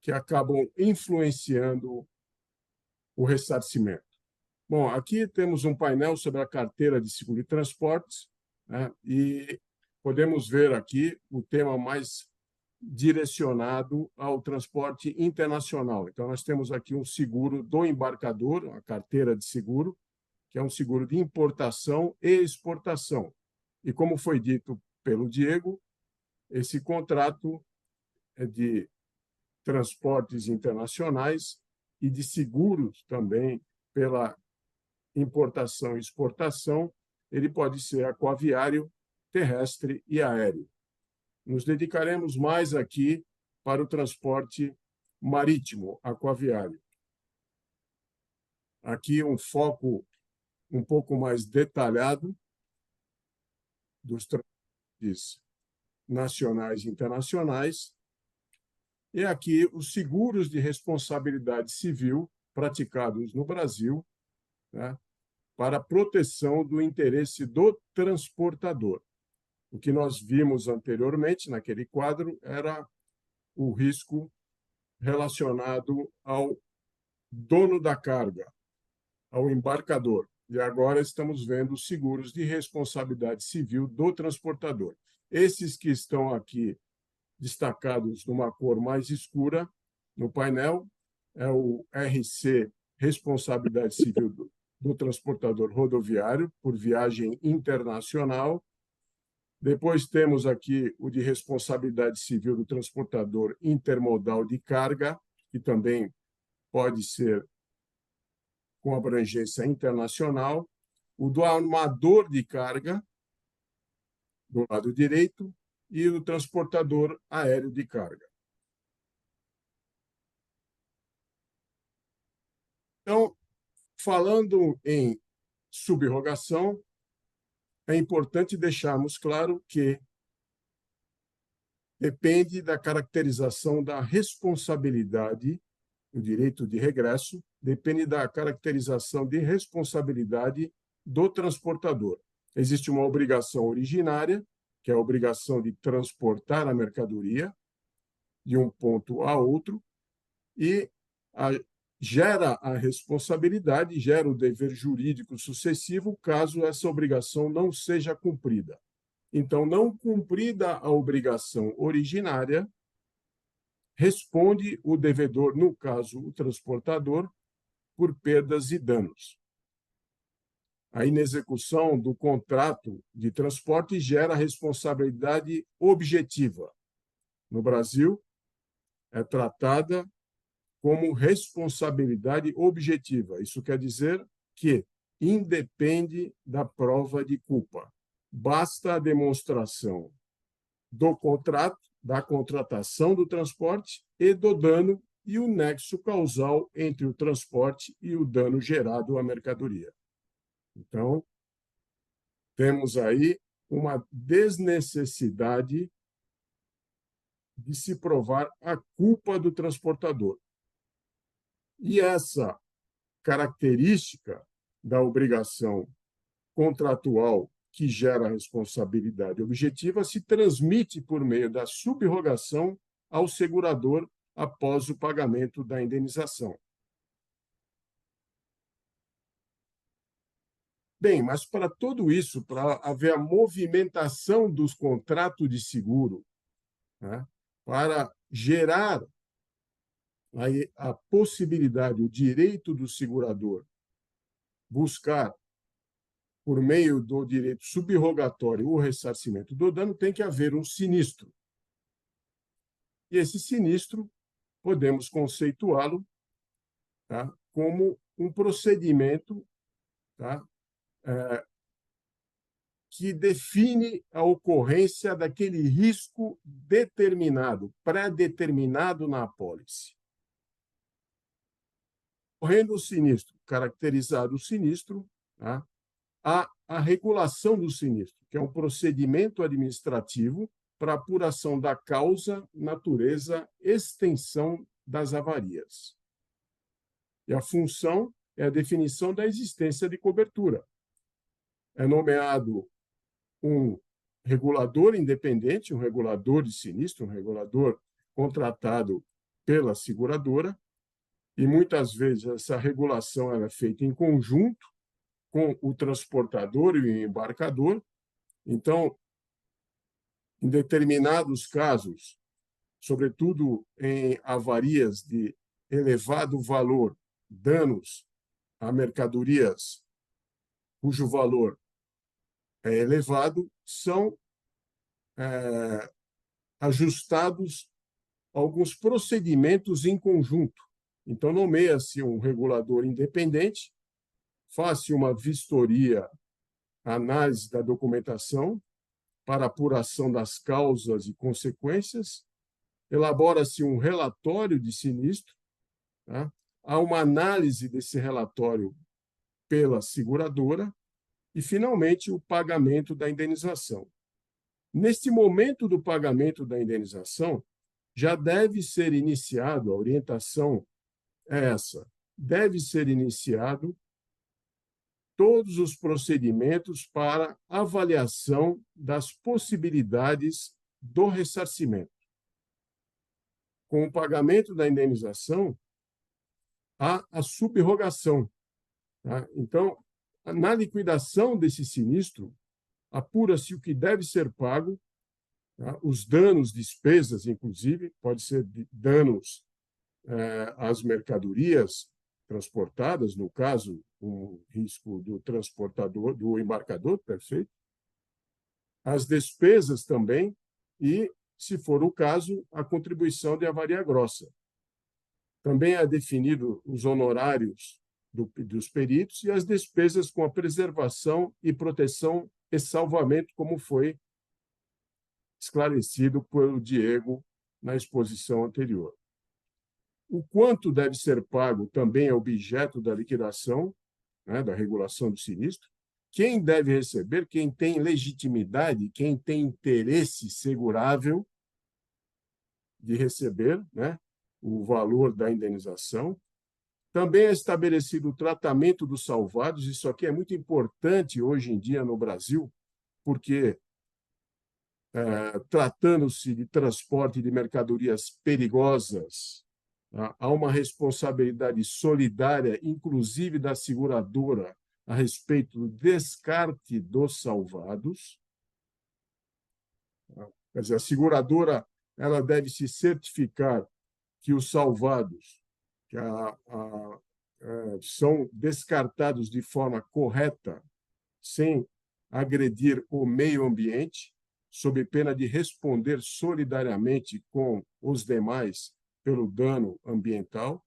que acabam influenciando o ressarcimento. Bom, aqui temos um painel sobre a carteira de seguro de transportes, né? E podemos ver aqui o tema mais direcionado ao transporte internacional. Então, nós temos aqui um seguro do embarcador, a carteira de seguro, que é um seguro de importação e exportação. E, como foi dito pelo Diego, esse contrato é de transportes internacionais e de seguros também pela importação e exportação, ele pode ser aquaviário, terrestre e aéreo. Nos dedicaremos mais aqui para o transporte marítimo, aquaviário. Aqui um foco um pouco mais detalhado dos transportes nacionais e internacionais. E aqui os seguros de responsabilidade civil praticados no Brasil, né, para proteção do interesse do transportador. O que nós vimos anteriormente naquele quadro era o risco relacionado ao dono da carga, ao embarcador. E agora estamos vendo os seguros de responsabilidade civil do transportador. Esses que estão aqui destacados numa cor mais escura no painel é o RC, Responsabilidade Civil do Transportador Rodoviário, por viagem internacional. Depois temos aqui o de responsabilidade civil do transportador intermodal de carga, que também pode ser com abrangência internacional. O do armador de carga, do lado direito, e o transportador aéreo de carga. Então, falando em subrogação, é importante deixarmos claro que depende da caracterização da responsabilidade, o direito de regresso, depende da caracterização de responsabilidade do transportador. Existe uma obrigação originária, que é a obrigação de transportar a mercadoria de um ponto a outro, e gera a responsabilidade, gera o dever jurídico sucessivo, caso essa obrigação não seja cumprida. Então, não cumprida a obrigação originária, responde o devedor, no caso, o transportador, por perdas e danos. A inexecução do contrato de transporte gera responsabilidade objetiva. No Brasil, é tratada como responsabilidade objetiva. Isso quer dizer que independe da prova de culpa. Basta a demonstração do contrato, da contratação do transporte e do dano e o nexo causal entre o transporte e o dano gerado à mercadoria. Então, temos aí uma desnecessidade de se provar a culpa do transportador. E essa característica da obrigação contratual que gera responsabilidade objetiva se transmite por meio da subrogação ao segurador após o pagamento da indenização. Bem, mas para tudo isso, para haver a movimentação dos contratos de seguro, né, para gerar a possibilidade, o direito do segurador buscar, por meio do direito subrogatório, o ressarcimento do dano, tem que haver um sinistro. E esse sinistro, podemos conceituá-lo, tá, como um procedimento, tá, que define a ocorrência daquele risco determinado, pré-determinado na apólice. Ocorrendo o sinistro, caracterizado o sinistro, tá, há a regulação do sinistro, que é um procedimento administrativo para apuração da causa, natureza, extensão das avarias. E a função é a definição da existência de cobertura. É nomeado um regulador independente, um regulador de sinistro, um regulador contratado pela seguradora, e muitas vezes essa regulação ela é feita em conjunto com o transportador e o embarcador. Então, em determinados casos, sobretudo em avarias de elevado valor, danos a mercadorias cujo valor é elevado, são ajustados alguns procedimentos em conjunto. Então, nomeia-se um regulador independente, faz-se uma vistoria, análise da documentação para apuração das causas e consequências, elabora-se um relatório de sinistro, tá? Há uma análise desse relatório pela seguradora e, finalmente, o pagamento da indenização. Neste momento do pagamento da indenização, já deve ser iniciado, a orientação é essa, deve ser iniciado todos os procedimentos para avaliação das possibilidades do ressarcimento. Com o pagamento da indenização, há a subrogação. Tá? Então, na liquidação desse sinistro, apura-se o que deve ser pago, tá? Os danos, despesas, inclusive, pode ser danos às mercadorias transportadas, no caso, um risco do transportador, do embarcador, perfeito. As despesas também e, se for o caso, a contribuição de avaria grossa. Também é definido os honorários dos peritos e as despesas com a preservação e proteção e salvamento, como foi esclarecido pelo Diego na exposição anterior. O quanto deve ser pago também é objeto da liquidação, né, da regulação do sinistro. Quem deve receber, quem tem legitimidade, quem tem interesse segurável de receber, né, o valor da indenização. Também é estabelecido o tratamento dos salvados. Isso aqui é muito importante hoje em dia no Brasil, porque, tratando-se de transporte de mercadorias perigosas, Há uma responsabilidade solidária, inclusive da seguradora, a respeito do descarte dos salvados. Quer dizer, a seguradora ela deve se certificar que os salvados são descartados de forma correta, sem agredir o meio ambiente, sob pena de responder solidariamente com os demais pelo dano ambiental.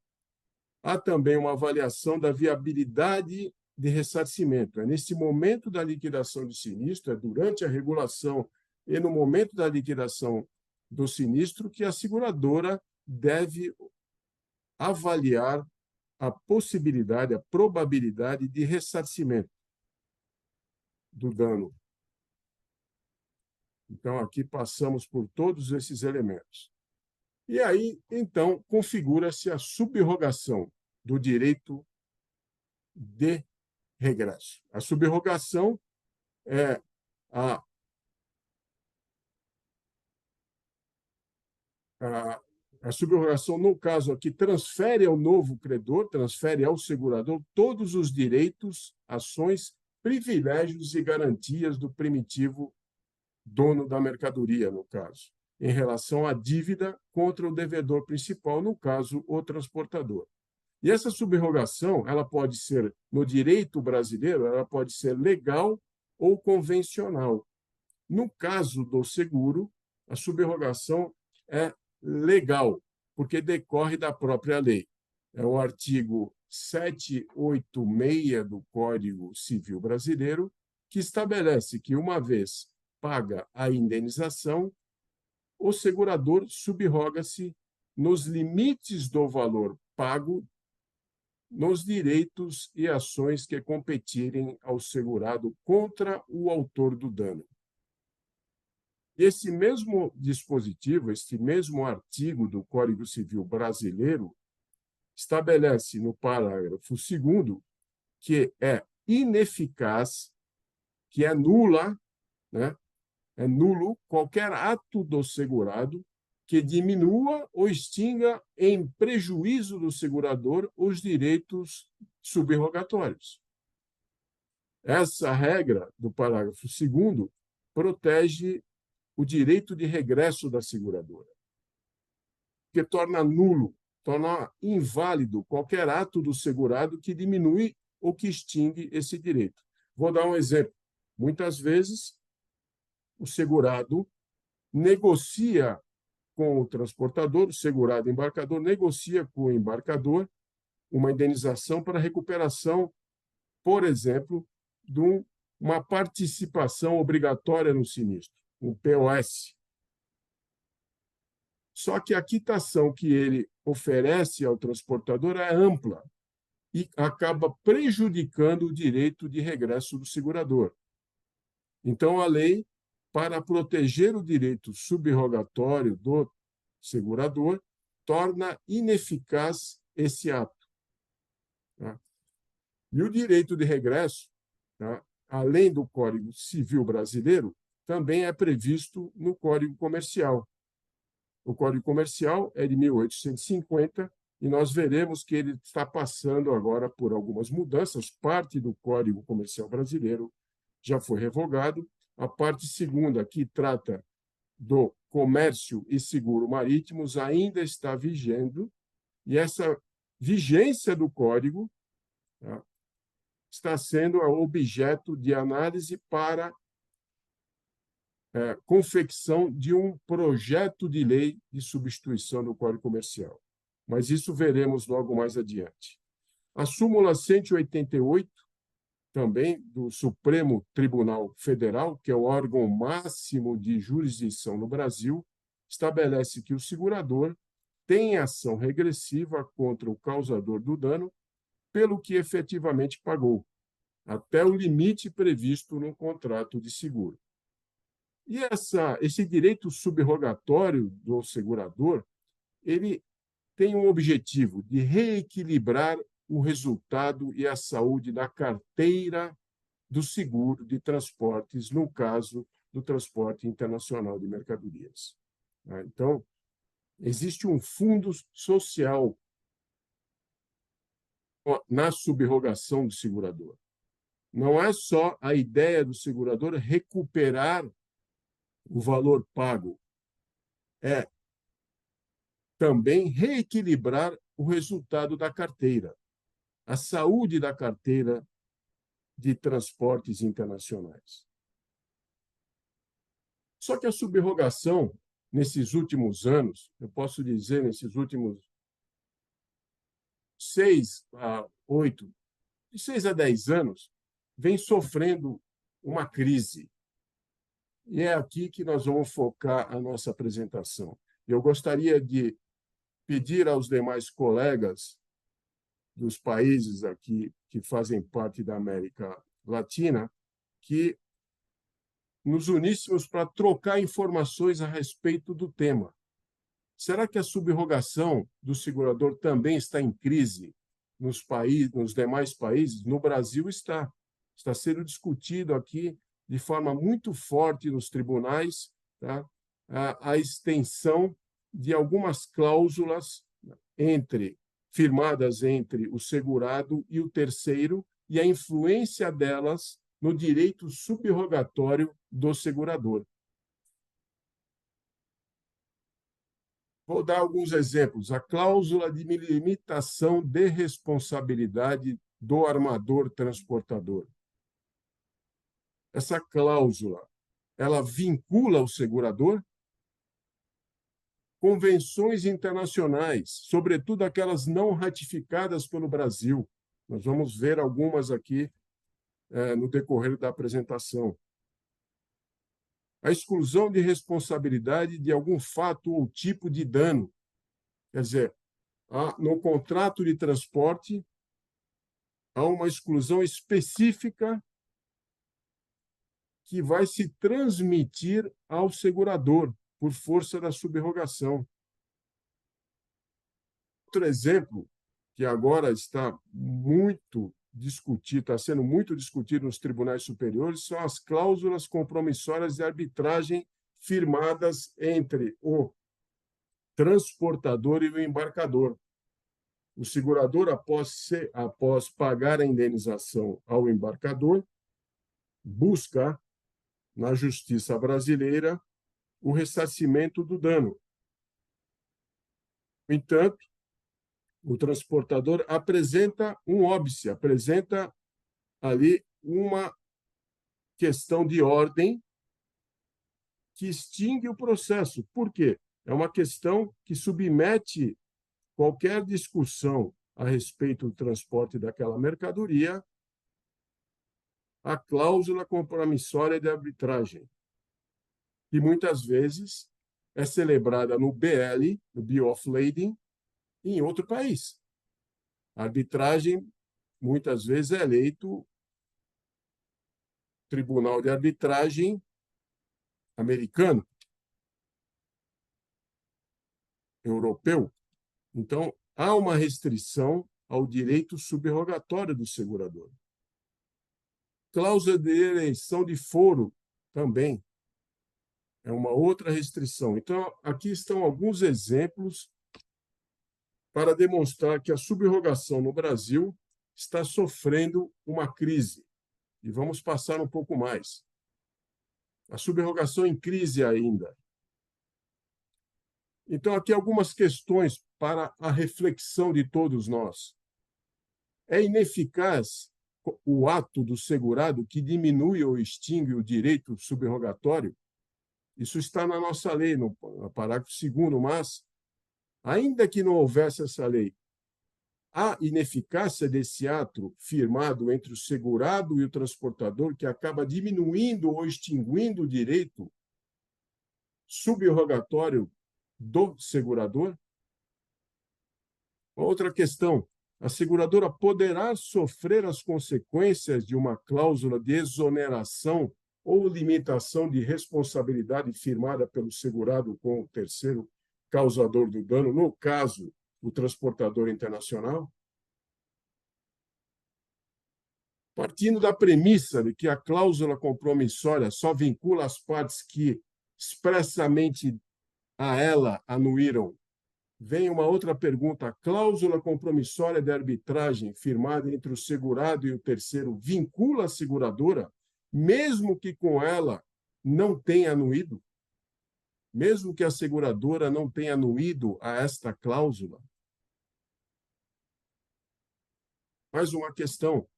Há também uma avaliação da viabilidade de ressarcimento. É nesse momento da liquidação de sinistro, é durante a regulação e no momento da liquidação do sinistro que a seguradora deve avaliar a possibilidade, a probabilidade de ressarcimento do dano. Então, aqui passamos por todos esses elementos. E aí, então, configura-se a subrogação do direito de regresso. A subrogação é a subrogação, no caso aqui, transfere ao novo credor, transfere ao segurador todos os direitos, ações, privilégios e garantias do primitivo dono da mercadoria, no caso, em relação à dívida contra o devedor principal, no caso, o transportador. E essa subrogação, ela pode ser, no direito brasileiro, ela pode ser legal ou convencional. No caso do seguro, a subrogação é legal, porque decorre da própria lei. É o artigo 786 do Código Civil Brasileiro, que estabelece que, uma vez paga a indenização, o segurador subroga-se nos limites do valor pago nos direitos e ações que competirem ao segurado contra o autor do dano. Esse mesmo dispositivo, este mesmo artigo do Código Civil Brasileiro, estabelece no parágrafo 2º que é ineficaz, que é nula, né? É nulo qualquer ato do segurado que diminua ou extinga em prejuízo do segurador os direitos subrogatórios. Essa regra do parágrafo 2º protege o direito de regresso da seguradora, que torna nulo, torna inválido qualquer ato do segurado que diminui ou que extingue esse direito. Vou dar um exemplo. Muitas vezes, o segurado negocia com o transportador, o segurado embarcador negocia com o embarcador uma indenização para recuperação, por exemplo, de uma participação obrigatória no sinistro, um POS. Só que a quitação que ele oferece ao transportador é ampla e acaba prejudicando o direito de regresso do segurador. Então, a lei, para proteger o direito subrogatório do segurador, torna ineficaz esse ato. Tá? E o direito de regresso, tá, além do Código Civil Brasileiro, também é previsto no Código Comercial. O Código Comercial é de 1850 e nós veremos que ele está passando agora por algumas mudanças. Parte do Código Comercial Brasileiro já foi revogado. A parte segunda, que trata do comércio e seguro marítimos, ainda está vigendo, e essa vigência do Código, tá, está sendo objeto de análise para confecção de um projeto de lei de substituição do Código Comercial. Mas isso veremos logo mais adiante. A súmula 188, também do Supremo Tribunal Federal, que é o órgão máximo de jurisdição no Brasil, estabelece que o segurador tem ação regressiva contra o causador do dano pelo que efetivamente pagou, até o limite previsto no contrato de seguro. E esse direito subrogatório do segurador, ele tem um objetivo de reequilibrar o resultado e a saúde da carteira do seguro de transportes, no caso do transporte internacional de mercadorias. Então, existe um fundo social na subrogação do segurador. Não é só a ideia do segurador recuperar o valor pago, é também reequilibrar o resultado da carteira, a saúde da carteira de transportes internacionais. Só que a subrogação, nesses últimos anos, eu posso dizer, nesses últimos 6 a 10 anos, vem sofrendo uma crise. E é aqui que nós vamos focar a nossa apresentação. Eu gostaria de pedir aos demais colegas dos países aqui que fazem parte da América Latina que nos uníssemos para trocar informações a respeito do tema. Será que a subrogação do segurador também está em crise nos demais países? No Brasil está. Está sendo discutido aqui de forma muito forte nos tribunais, tá? A extensão de algumas cláusulas firmadas entre o segurado e o terceiro e a influência delas no direito subrogatório do segurador. Vou dar alguns exemplos. A cláusula de limitação de responsabilidade do armador transportador. Essa cláusula, ela vincula o segurador? Convenções internacionais, sobretudo aquelas não ratificadas pelo Brasil. Nós vamos ver algumas aqui no decorrer da apresentação. A exclusão de responsabilidade de algum fato ou tipo de dano. Quer dizer, no contrato de transporte, há uma exclusão específica que vai se transmitir ao segurador por força da subrogação. Outro exemplo, que agora está sendo muito discutido nos tribunais superiores, são as cláusulas compromissórias de arbitragem firmadas entre o transportador e o embarcador. O segurador, após pagar a indenização ao embarcador, busca na justiça brasileira o ressarcimento do dano. No entanto, o transportador apresenta um óbice, apresenta ali uma questão de ordem que extingue o processo. Por quê? É uma questão que submete qualquer discussão a respeito do transporte daquela mercadoria à cláusula compromissória de arbitragem, que muitas vezes é celebrada no BL, no Bill of Lading, em outro país. A arbitragem, muitas vezes, é eleito Tribunal de Arbitragem americano, europeu. Então, há uma restrição ao direito subrogatório do segurador. Cláusula de eleição de foro também é uma outra restrição. Então, aqui estão alguns exemplos para demonstrar que a subrogação no Brasil está sofrendo uma crise. E vamos passar um pouco mais. A subrogação em crise ainda. Então, aqui algumas questões para a reflexão de todos nós. É ineficaz o ato do segurado que diminui ou extingue o direito subrogatório? Isso está na nossa lei, no parágrafo 2º, mas, ainda que não houvesse essa lei, a ineficácia desse ato firmado entre o segurado e o transportador, que acaba diminuindo ou extinguindo o direito subrogatório do segurador? Outra questão, a seguradora poderá sofrer as consequências de uma cláusula de exoneração ou limitação de responsabilidade firmada pelo segurado com o terceiro causador do dano, no caso, o transportador internacional? Partindo da premissa de que a cláusula compromissória só vincula as partes que expressamente a ela anuíram Vem uma outra pergunta. A cláusula compromissória de arbitragem firmada entre o segurado e o terceiro vincula a seguradora, mesmo que com ela não tenha anuído? Mesmo que a seguradora não tenha anuído a esta cláusula? Mais uma questão.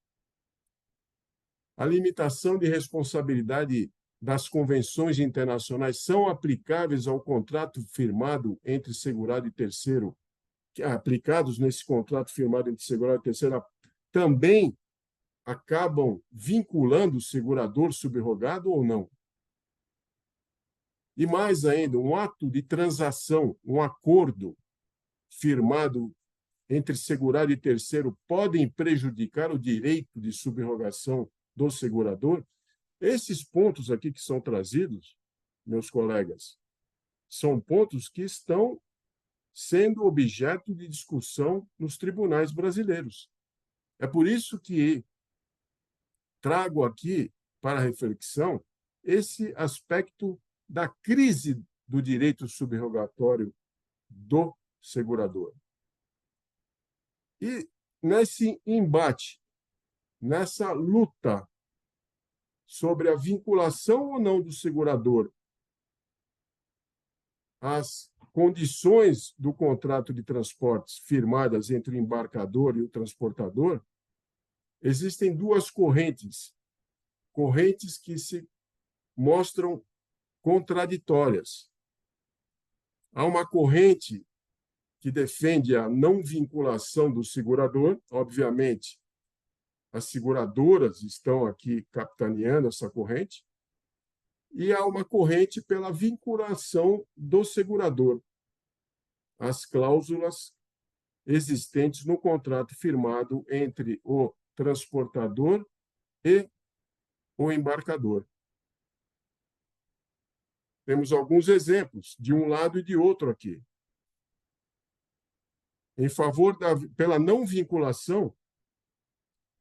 A limitação de responsabilidade das convenções internacionais são aplicáveis ao contrato firmado entre segurado e terceiro, aplicados nesse contrato firmado entre segurado e terceiro, também acabam vinculando o segurador subrogado ou não? E mais ainda, um ato de transação, um acordo firmado entre segurado e terceiro podem prejudicar o direito de subrogação do segurador? Esses pontos aqui que são trazidos, meus colegas, são pontos que estão sendo objeto de discussão nos tribunais brasileiros. É por isso que trago aqui para reflexão esse aspecto da crise do direito subrogatório do segurador. E nesse embate, nessa luta sobre a vinculação ou não do segurador às condições do contrato de transportes firmadas entre o embarcador e o transportador, existem duas correntes que se mostram contraditórias. Há uma corrente que defende a não vinculação do segurador, obviamente, as seguradoras estão aqui capitaneando essa corrente, e há uma corrente pela vinculação do segurador às cláusulas existentes no contrato firmado entre o transportador e o embarcador. Temos alguns exemplos, de um lado e de outro aqui. Em favor pela não vinculação,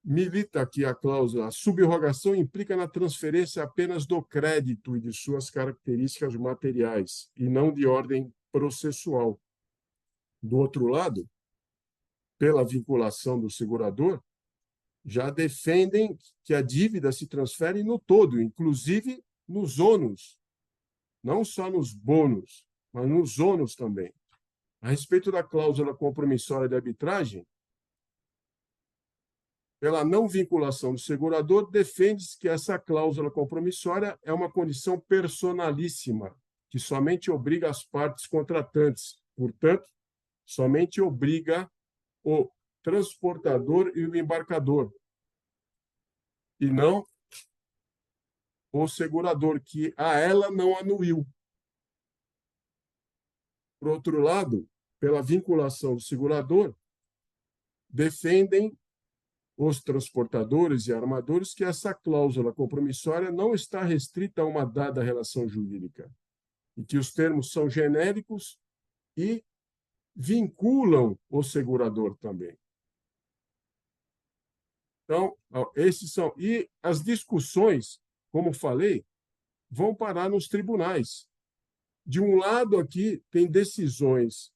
milita aqui a cláusula: a subrogação implica na transferência apenas do crédito e de suas características materiais, e não de ordem processual. Do outro lado, pela vinculação do segurador, já defendem que a dívida se transfere no todo, inclusive nos ônus, não só nos bônus, mas nos ônus também. A respeito da cláusula compromissória de arbitragem, pela não vinculação do segurador, defende-se que essa cláusula compromissória é uma condição personalíssima, que somente obriga as partes contratantes, portanto, somente obriga o transportador e o embarcador, e não o segurador, que a ela não anuiu. Por outro lado, pela vinculação do segurador, defendem os transportadores e armadores que essa cláusula compromissória não está restrita a uma dada relação jurídica e que os termos são genéricos e vinculam o segurador também. Então, esses são... E as discussões, como falei, vão parar nos tribunais. De um lado aqui, tem decisões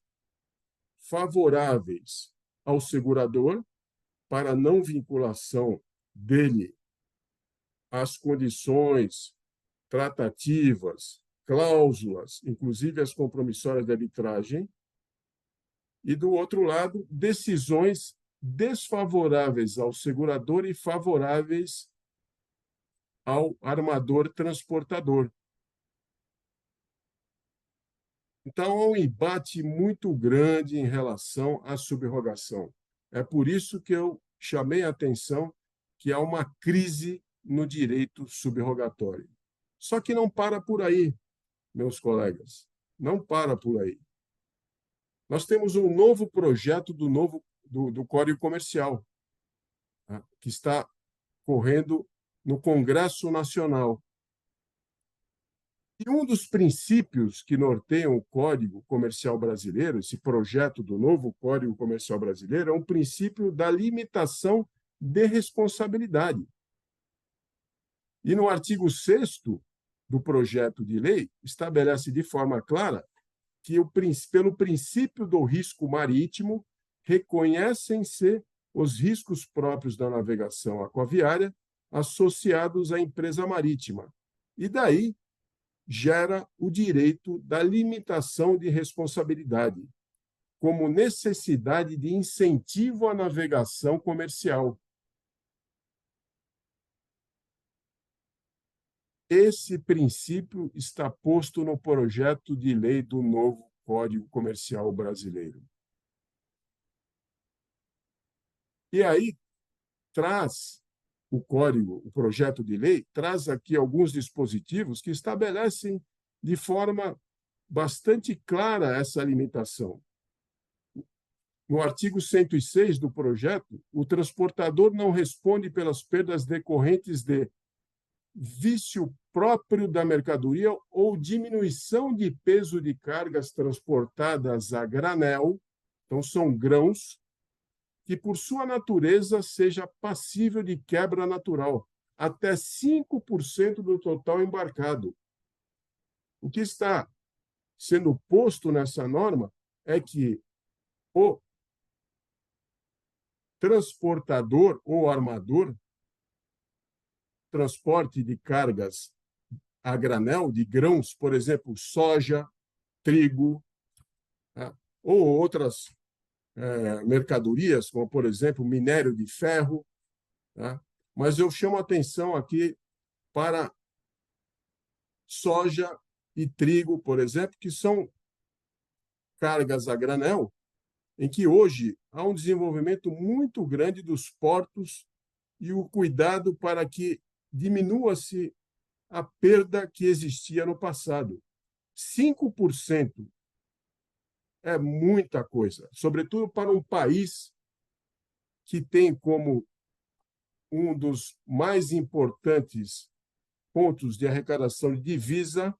favoráveis ao segurador para a não vinculação dele às condições tratativas, cláusulas, inclusive as compromissórias de arbitragem, e, do outro lado, decisões desfavoráveis ao segurador e favoráveis ao armador transportador. Então, há um embate muito grande em relação à subrogação. É por isso que eu chamei a atenção que há uma crise no direito subrogatório. Só que não para por aí, meus colegas. Não para por aí. Nós temos um novo projeto do Código Comercial, tá, que está correndo no Congresso Nacional. E um dos princípios que norteiam o Código Comercial Brasileiro, esse projeto do novo Código Comercial Brasileiro, é um princípio da limitação de responsabilidade. E no artigo 6º do projeto de lei, estabelece de forma clara que, pelo princípio do risco marítimo, reconhecem-se os riscos próprios da navegação aquaviária associados à empresa marítima. E daí gera o direito da limitação de responsabilidade, como necessidade de incentivo à navegação comercial. Esse princípio está posto no projeto de lei do novo Código Comercial Brasileiro. E aí traz o código, o projeto de lei, traz aqui alguns dispositivos que estabelecem de forma bastante clara essa limitação. No artigo 106 do projeto, o transportador não responde pelas perdas decorrentes de vício próprio da mercadoria ou diminuição de peso de cargas transportadas a granel, então são grãos, que por sua natureza seja passível de quebra natural, até 5% do total embarcado. O que está sendo posto nessa norma é que o transportador ou armador, transporte de cargas a granel, de grãos, por exemplo, soja, trigo, tá? Ou outras mercadorias, como, por exemplo, minério de ferro. Tá? Mas eu chamo a atenção aqui para soja e trigo, por exemplo, que são cargas a granel, em que hoje há um desenvolvimento muito grande dos portos e o cuidado para que diminua-se a perda que existia no passado. 5% é muita coisa, sobretudo para um país que tem como um dos mais importantes pontos de arrecadação de divisa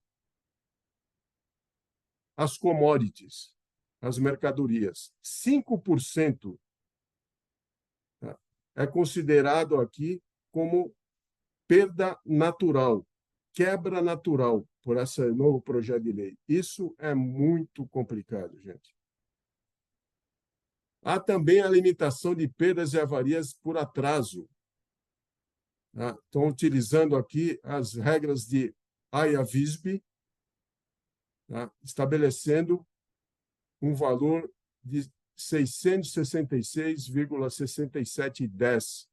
as commodities, as mercadorias. 5% é considerado aqui como perda natural, quebra natural por esse novo projeto de lei. Isso é muito complicado, gente. Há também a limitação de perdas e avarias por atraso. Estão utilizando aqui as regras de AIA-VISB, estabelecendo um valor de 666,6710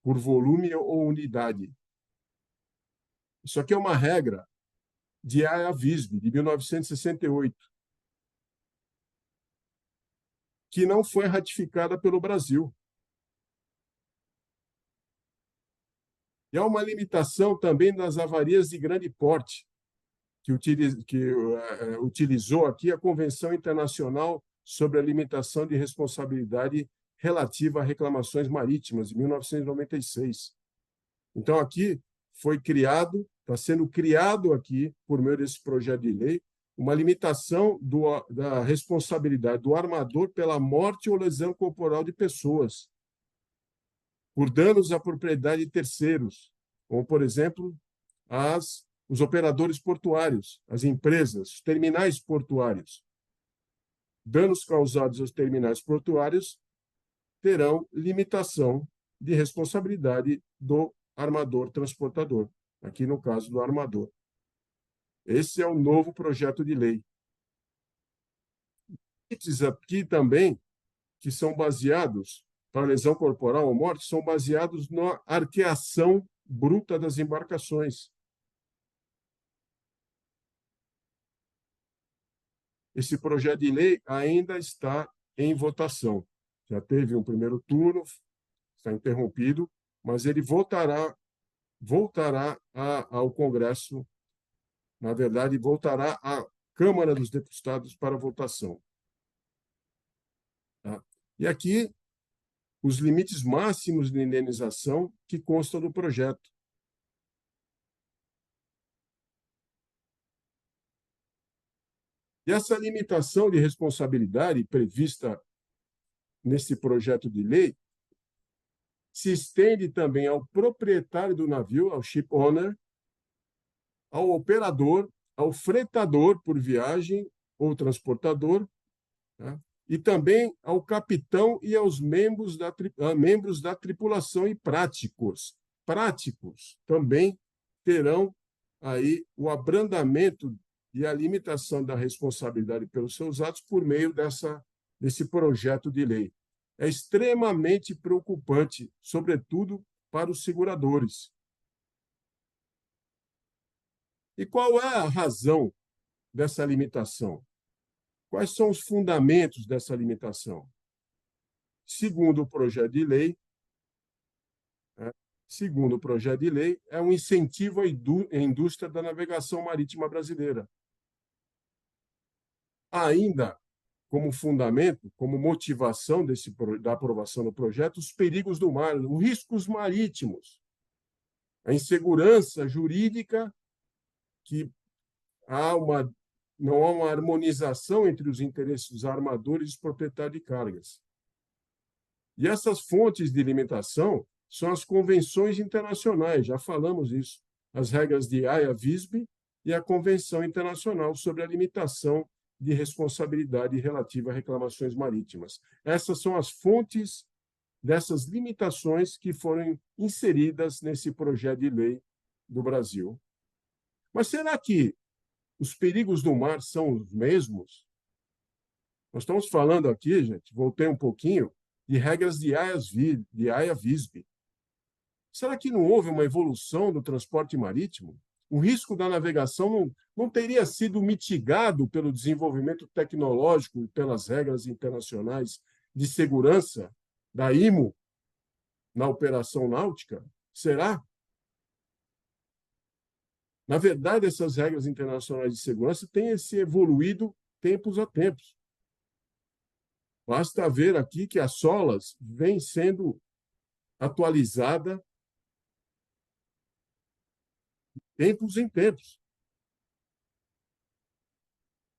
por volume ou unidade. Isso aqui é uma regra de AIA-VISB, de 1968, que não foi ratificada pelo Brasil. E há uma limitação também das avarias de grande porte, que utilizou aqui a Convenção Internacional sobre a Limitação de Responsabilidade Relativa a Reclamações Marítimas, de 1996. Então, aqui foi criado, está sendo criado aqui, por meio desse projeto de lei, uma limitação da responsabilidade do armador pela morte ou lesão corporal de pessoas, por danos à propriedade de terceiros, como, por exemplo, os operadores portuários, as empresas, os terminais portuários. Danos causados aos terminais portuários terão limitação de responsabilidade do armador transportador, aqui no caso do armador. Esse é o novo projeto de lei. Limites aqui também, que são baseados, para lesão corporal ou morte, são baseados na arqueação bruta das embarcações. Esse projeto de lei ainda está em votação. Já teve um primeiro turno, está interrompido, mas ele voltará ao Congresso, na verdade, voltará à Câmara dos Deputados para votação. Tá? E aqui, os limites máximos de indenização que constam do projeto. E essa limitação de responsabilidade prevista nesse projeto de lei se estende também ao proprietário do navio, ao ship owner, ao operador, ao fretador por viagem ou transportador, tá? E também ao capitão e aos membros da tripulação e práticos. Práticos também terão aí o abrandamento e a limitação da responsabilidade pelos seus atos por meio desse projeto de lei. É extremamente preocupante, sobretudo para os seguradores. E qual é a razão dessa limitação? Quais são os fundamentos dessa limitação? Segundo o projeto de lei, é um incentivo à indústria da navegação marítima brasileira. Ainda como fundamento, como motivação da aprovação do projeto, os perigos do mar, os riscos marítimos, a insegurança jurídica, que não há uma harmonização entre os interesses dos armadores e os proprietários de cargas. E essas fontes de limitação são as convenções internacionais, já falamos isso, as regras de Haia-Visby e a Convenção Internacional sobre a Limitação de Responsabilidade relativa a reclamações marítimas. Essas são as fontes dessas limitações que foram inseridas nesse projeto de lei do Brasil. Mas será que os perigos do mar são os mesmos? Nós estamos falando aqui, gente, voltei um pouquinho, de regras de Haia-Visby. Será que não houve uma evolução do transporte marítimo? O risco da navegação não teria sido mitigado pelo desenvolvimento tecnológico e pelas regras internacionais de segurança da IMO na operação náutica? Será? Na verdade, essas regras internacionais de segurança têm se evoluído tempos a tempos. Basta ver aqui que a SOLAS vem sendo atualizada tempos em tempos.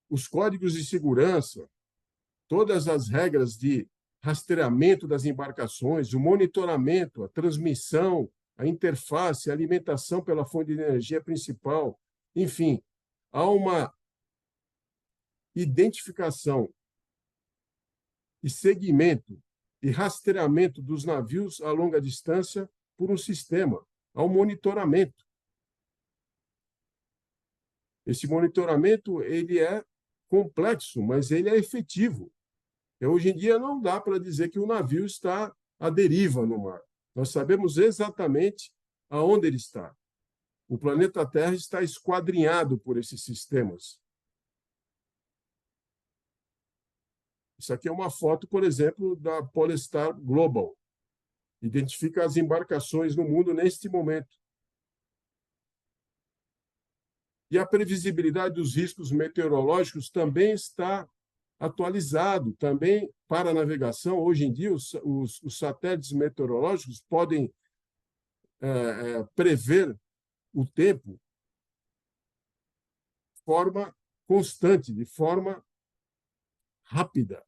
Os códigos de segurança, todas as regras de rastreamento das embarcações, o monitoramento, a transmissão, a interface, a alimentação pela fonte de energia principal, enfim, há uma identificação e seguimento e rastreamento dos navios a longa distância por um sistema, ao monitoramento. Esse monitoramento ele é complexo, mas ele é efetivo. E hoje em dia não dá para dizer que o navio está à deriva no mar. Nós sabemos exatamente aonde ele está. O planeta Terra está esquadrinhado por esses sistemas. Isso aqui é uma foto, por exemplo, da Polestar Global. Identifica as embarcações no mundo neste momento. E a previsibilidade dos riscos meteorológicos também está atualizado. Também para a navegação, hoje em dia, os satélites meteorológicos podem prever o tempo de forma constante, de forma rápida.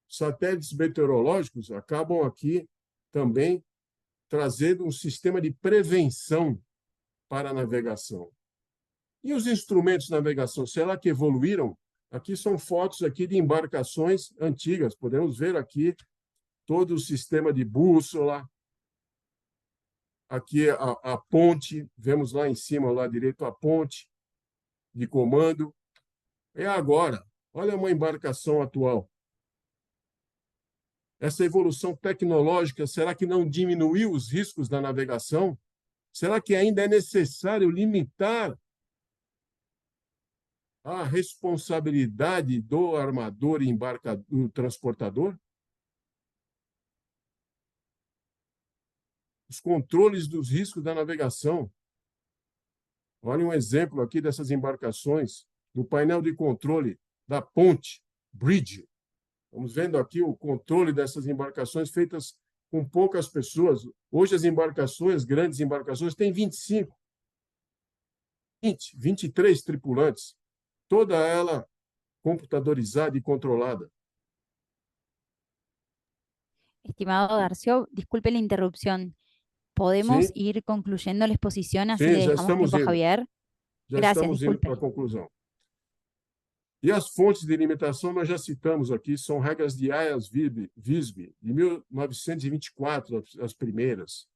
Satélites meteorológicos acabam aqui também trazendo um sistema de prevenção para a navegação. E os instrumentos de navegação, será que evoluíram? Aqui são fotos aqui de embarcações antigas. Podemos ver aqui todo o sistema de bússola. Aqui a ponte, vemos lá em cima, lá direito, a ponte de comando. E agora, olha uma embarcação atual. Essa evolução tecnológica, será que não diminuiu os riscos da navegação? Será que ainda é necessário limitar a responsabilidade do armador e do transportador? Os controles dos riscos da navegação. Olha um exemplo aqui dessas embarcações, no painel de controle da ponte, bridge. Estamos vendo aqui o controle dessas embarcações feitas com poucas pessoas. Hoje as embarcações, grandes embarcações, têm 25, 20, 23 tripulantes. Toda ela computadorizada e controlada. Estimado Darcio, disculpe la interrupción. ¿Podemos Sim, ir concluyendo la exposición así sim, le já dejamos estamos tiempo a indo. Javier? Já Gracias, estamos indo disculpe. para a conclusão. E as fontes de limitação nós já citamos aqui, são regras de Ayers-Visby, de 1924, as primeiras.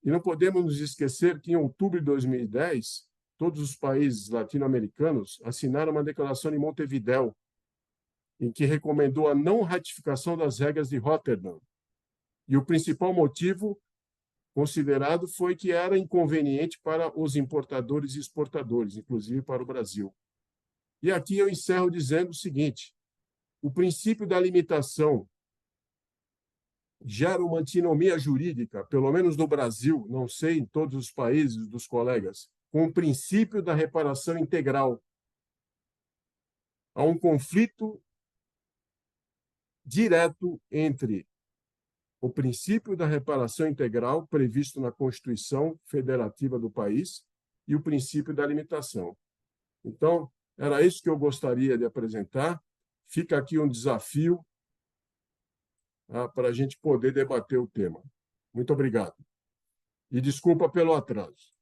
E não podemos nos esquecer que, em outubro de 2010, todos os países latino-americanos assinaram uma declaração de Montevidéu, em que recomendou a não ratificação das regras de Rotterdam. E o principal motivo considerado foi que era inconveniente para os importadores e exportadores, inclusive para o Brasil. E aqui eu encerro dizendo o seguinte: o princípio da limitação gera uma antinomia jurídica, pelo menos no Brasil, não sei em todos os países dos colegas, com o princípio da reparação integral. Há um conflito direto entre o princípio da reparação integral previsto na Constituição Federativa do país e o princípio da limitação. Então, era isso que eu gostaria de apresentar. Fica aqui um desafio para a gente poder debater o tema. Muito obrigado. E desculpa pelo atraso.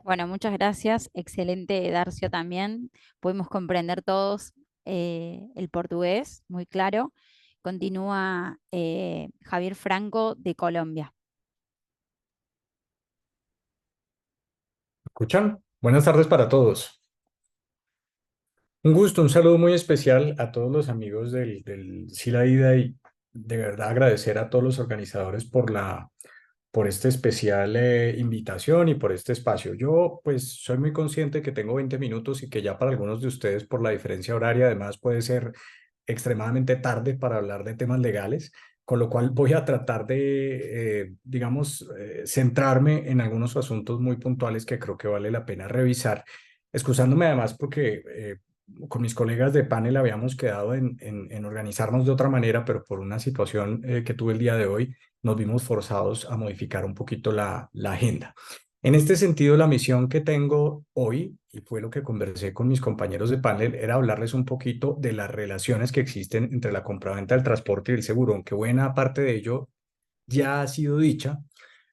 Bueno, muchas gracias. Excelente, Darcio, también. Pudimos comprender todos el portugués, muy claro. Continúa Javier Franco de Colombia. ¿Escuchan? Buenas tardes para todos. Un gusto, un saludo muy especial a todos los amigos del Sila Ida y de verdad agradecer a todos los organizadores por esta especial invitación y por este espacio. Yo pues soy muy consciente que tengo 20 minutos y que ya para algunos de ustedes por la diferencia horaria además puede ser extremadamente tarde para hablar de temas legales, con lo cual voy a tratar de, centrarme en algunos asuntos muy puntuales que creo que vale la pena revisar, excusándome además porque con mis colegas de panel habíamos quedado en organizarnos de otra manera, pero por una situación que tuve el día de hoy, nos vimos forzados a modificar un poquito la agenda. En este sentido, la misión que tengo hoy, y fue lo que conversé con mis compañeros de panel, era hablarles un poquito de las relaciones que existen entre la compraventa del transporte y el seguro, aunque buena parte de ello ya ha sido dicha.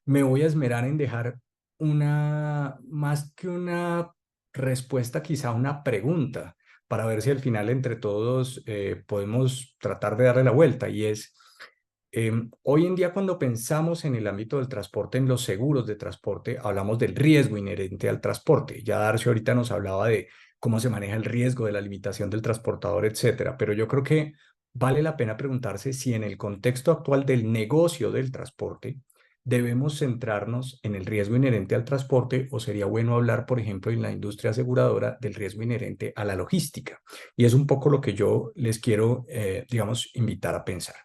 Me voy a esmerar en dejar más que una respuesta, quizá una pregunta, para ver si al final entre todos podemos tratar de darle la vuelta, y es, hoy en día cuando pensamos en el ámbito del transporte, en los seguros de transporte, hablamos del riesgo inherente al transporte. Ya Darcio ahorita nos hablaba de cómo se maneja el riesgo, de la limitación del transportador, etcétera, pero yo creo que vale la pena preguntarse si en el contexto actual del negocio del transporte debemos centrarnos en el riesgo inherente al transporte, o sería bueno hablar, por ejemplo, en la industria aseguradora del riesgo inherente a la logística. Y es un poco lo que yo les quiero, invitar a pensar.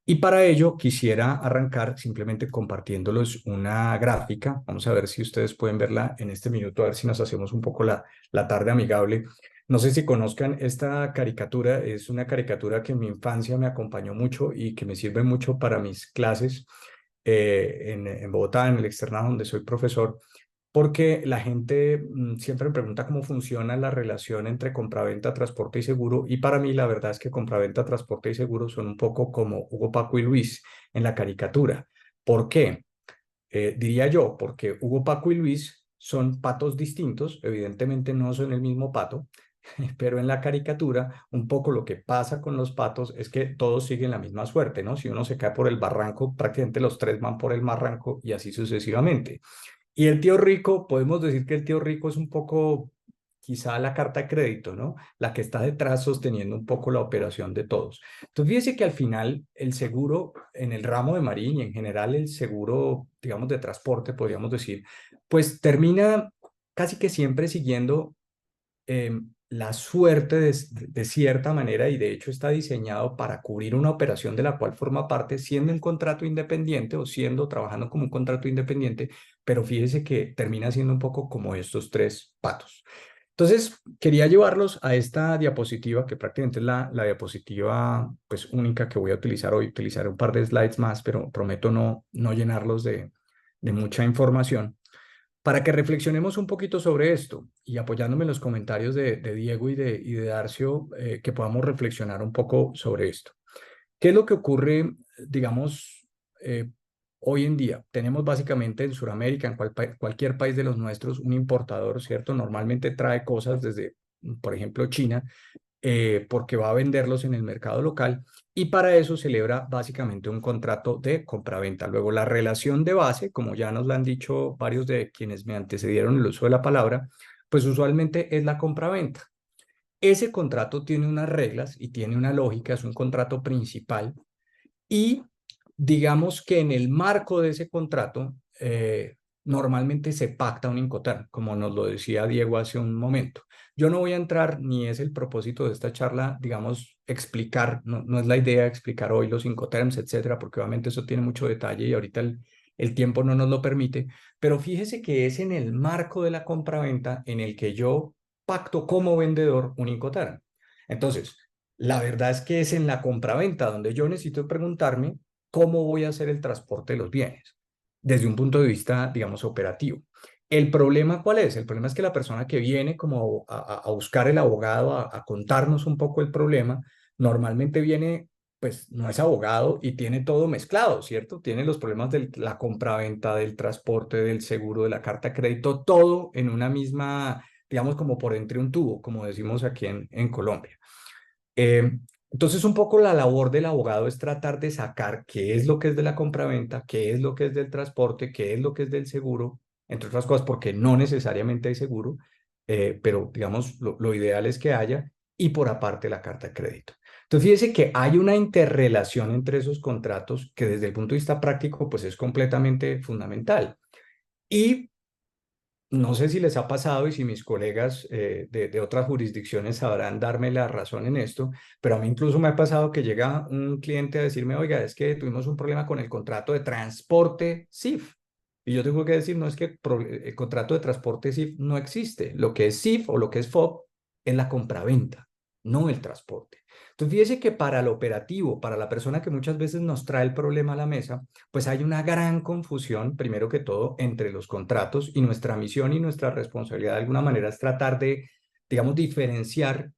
Y para ello quisiera arrancar simplemente compartiéndoles una gráfica. Vamos a ver si ustedes pueden verla en este minuto, a ver si nos hacemos un poco la tarde amigable. No sé si conozcan esta caricatura, es una caricatura que en mi infancia me acompañó mucho y que me sirve mucho para mis clases en Bogotá, en el externado donde soy profesor, porque la gente siempre me pregunta cómo funciona la relación entre compraventa, transporte y seguro, y para mí la verdad es que compraventa, transporte y seguro son un poco como Hugo, Paco y Luis en la caricatura. ¿Por qué? Diría yo, porque Hugo, Paco y Luis son patos distintos, evidentemente no son el mismo pato, pero en la caricatura un poco lo que pasa con los patos es que todos siguen la misma suerte, ¿no? Si uno se cae por el barranco, prácticamente los tres van por el barranco y así sucesivamente. Y el tío rico, podemos decir que el tío rico es un poco quizá la carta de crédito, ¿no? La que está detrás sosteniendo un poco la operación de todos. Entonces, fíjese que al final el seguro en el ramo de marina y en general el seguro, digamos, de transporte, podríamos decir, pues termina casi que siempre siguiendo la suerte de cierta manera, y de hecho está diseñado para cubrir una operación de la cual forma parte siendo un contrato independiente o trabajando como un contrato independiente, pero fíjese que termina siendo un poco como estos tres patos. Entonces, quería llevarlos a esta diapositiva, que prácticamente es la diapositiva pues única que voy a utilizar hoy. Utilizaré un par de slides más, pero prometo no llenarlos de mucha información, para que reflexionemos un poquito sobre esto, y apoyándome en los comentarios de Diego y de Darcio, que podamos reflexionar un poco sobre esto. ¿Qué es lo que ocurre, digamos, hoy en día tenemos básicamente en Sudamérica, en cualquier país de los nuestros, un importador, ¿cierto? Normalmente trae cosas desde, por ejemplo, China, porque va a venderlos en el mercado local y para eso celebra básicamente un contrato de compraventa. Luego, la relación de base, como ya nos lo han dicho varios de quienes me antecedieron el uso de la palabra, pues usualmente es la compraventa. Ese contrato tiene unas reglas y tiene una lógica, es un contrato principal y digamos que en el marco de ese contrato normalmente se pacta un Incoterm, como nos lo decía Diego hace un momento. Yo no voy a entrar, ni es el propósito de esta charla, digamos, explicar, no es la idea explicar hoy los Incoterms, etcétera, porque obviamente eso tiene mucho detalle y ahorita el tiempo no nos lo permite, pero fíjese que es en el marco de la compraventa en el que yo pacto como vendedor un Incoterm. Entonces, la verdad es que es en la compraventa donde yo necesito preguntarme cómo voy a hacer el transporte de los bienes desde un punto de vista, digamos, operativo. ¿El problema cuál es? El problema es que la persona que viene como a buscar el abogado, a contarnos un poco el problema, normalmente viene, pues no es abogado y tiene todo mezclado, ¿cierto? Tiene los problemas de la compraventa, del transporte, del seguro, de la carta de crédito, todo en una misma, digamos, como por entre un tubo, como decimos aquí en Colombia. Eh, entonces, un poco la labor del abogado es tratar de sacar qué es lo que es de la compraventa, qué es lo que es del transporte, qué es lo que es del seguro, entre otras cosas, porque no necesariamente hay seguro, pero digamos, lo ideal es que haya, y por aparte la carta de crédito. Entonces, fíjese que hay una interrelación entre esos contratos que desde el punto de vista práctico, pues es completamente fundamental. Y no sé si les ha pasado y si mis colegas de otras jurisdicciones sabrán darme la razón en esto, pero a mí incluso me ha pasado que llega un cliente a decirme, oiga, es que tuvimos un problema con el contrato de transporte SIF. Y yo tengo que decir, no es que el contrato de transporte SIF no existe. Lo que es SIF o lo que es FOB es la compraventa, no el transporte. Entonces, fíjese que para el operativo, para la persona que muchas veces nos trae el problema a la mesa, pues hay una gran confusión, primero que todo, entre los contratos y nuestra misión y nuestra responsabilidad de alguna manera es tratar de, digamos, diferenciar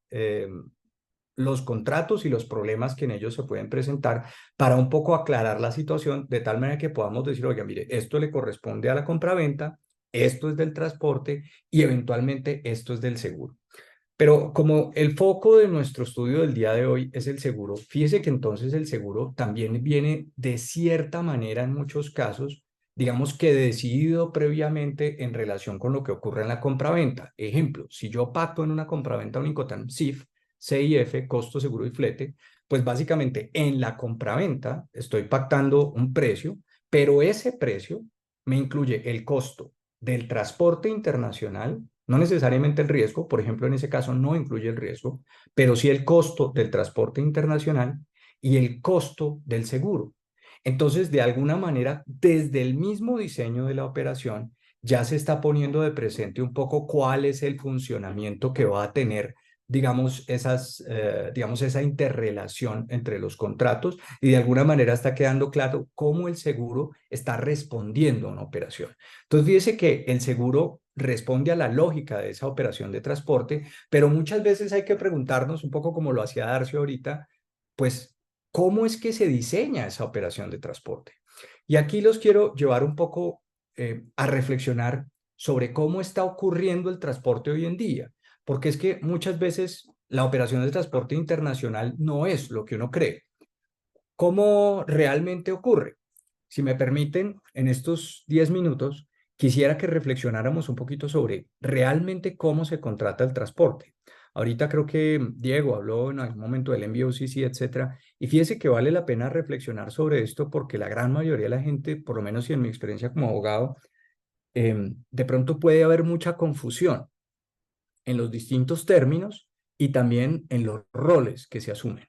los contratos y los problemas que en ellos se pueden presentar para un poco aclarar la situación de tal manera que podamos decir, oiga, mire, esto le corresponde a la compraventa, esto es del transporte y eventualmente esto es del seguro. Pero como el foco de nuestro estudio del día de hoy es el seguro, fíjese que entonces el seguro también viene de cierta manera en muchos casos, digamos que decidido previamente en relación con lo que ocurre en la compraventa. Ejemplo, si yo pacto en una compraventa un Incoterm CIF, CIF, costo, seguro y flete, pues básicamente en la compraventa estoy pactando un precio, pero ese precio me incluye el costo del transporte internacional, no necesariamente el riesgo, por ejemplo, en ese caso no incluye el riesgo, pero sí el costo del transporte internacional y el costo del seguro. Entonces, de alguna manera, desde el mismo diseño de la operación, ya se está poniendo de presente un poco cuál es el funcionamiento que va a tener, digamos, digamos, esa interrelación entre los contratos y de alguna manera está quedando claro cómo el seguro está respondiendo a una operación. Entonces, fíjese que el seguro responde a la lógica de esa operación de transporte, pero muchas veces hay que preguntarnos, un poco como lo hacía Darcio ahorita, pues, ¿cómo es que se diseña esa operación de transporte? Y aquí los quiero llevar un poco a reflexionar sobre cómo está ocurriendo el transporte hoy en día, porque es que muchas veces la operación de transporte internacional no es lo que uno cree. ¿Cómo realmente ocurre? Si me permiten, en estos 10 minutos, quisiera que reflexionáramos un poquito sobre realmente cómo se contrata el transporte. Ahorita creo que Diego habló en algún momento del envío CC, etcétera, y fíjese que vale la pena reflexionar sobre esto porque la gran mayoría de la gente, por lo menos y en mi experiencia como abogado, de pronto puede haber mucha confusión en los distintos términos y también en los roles que se asumen.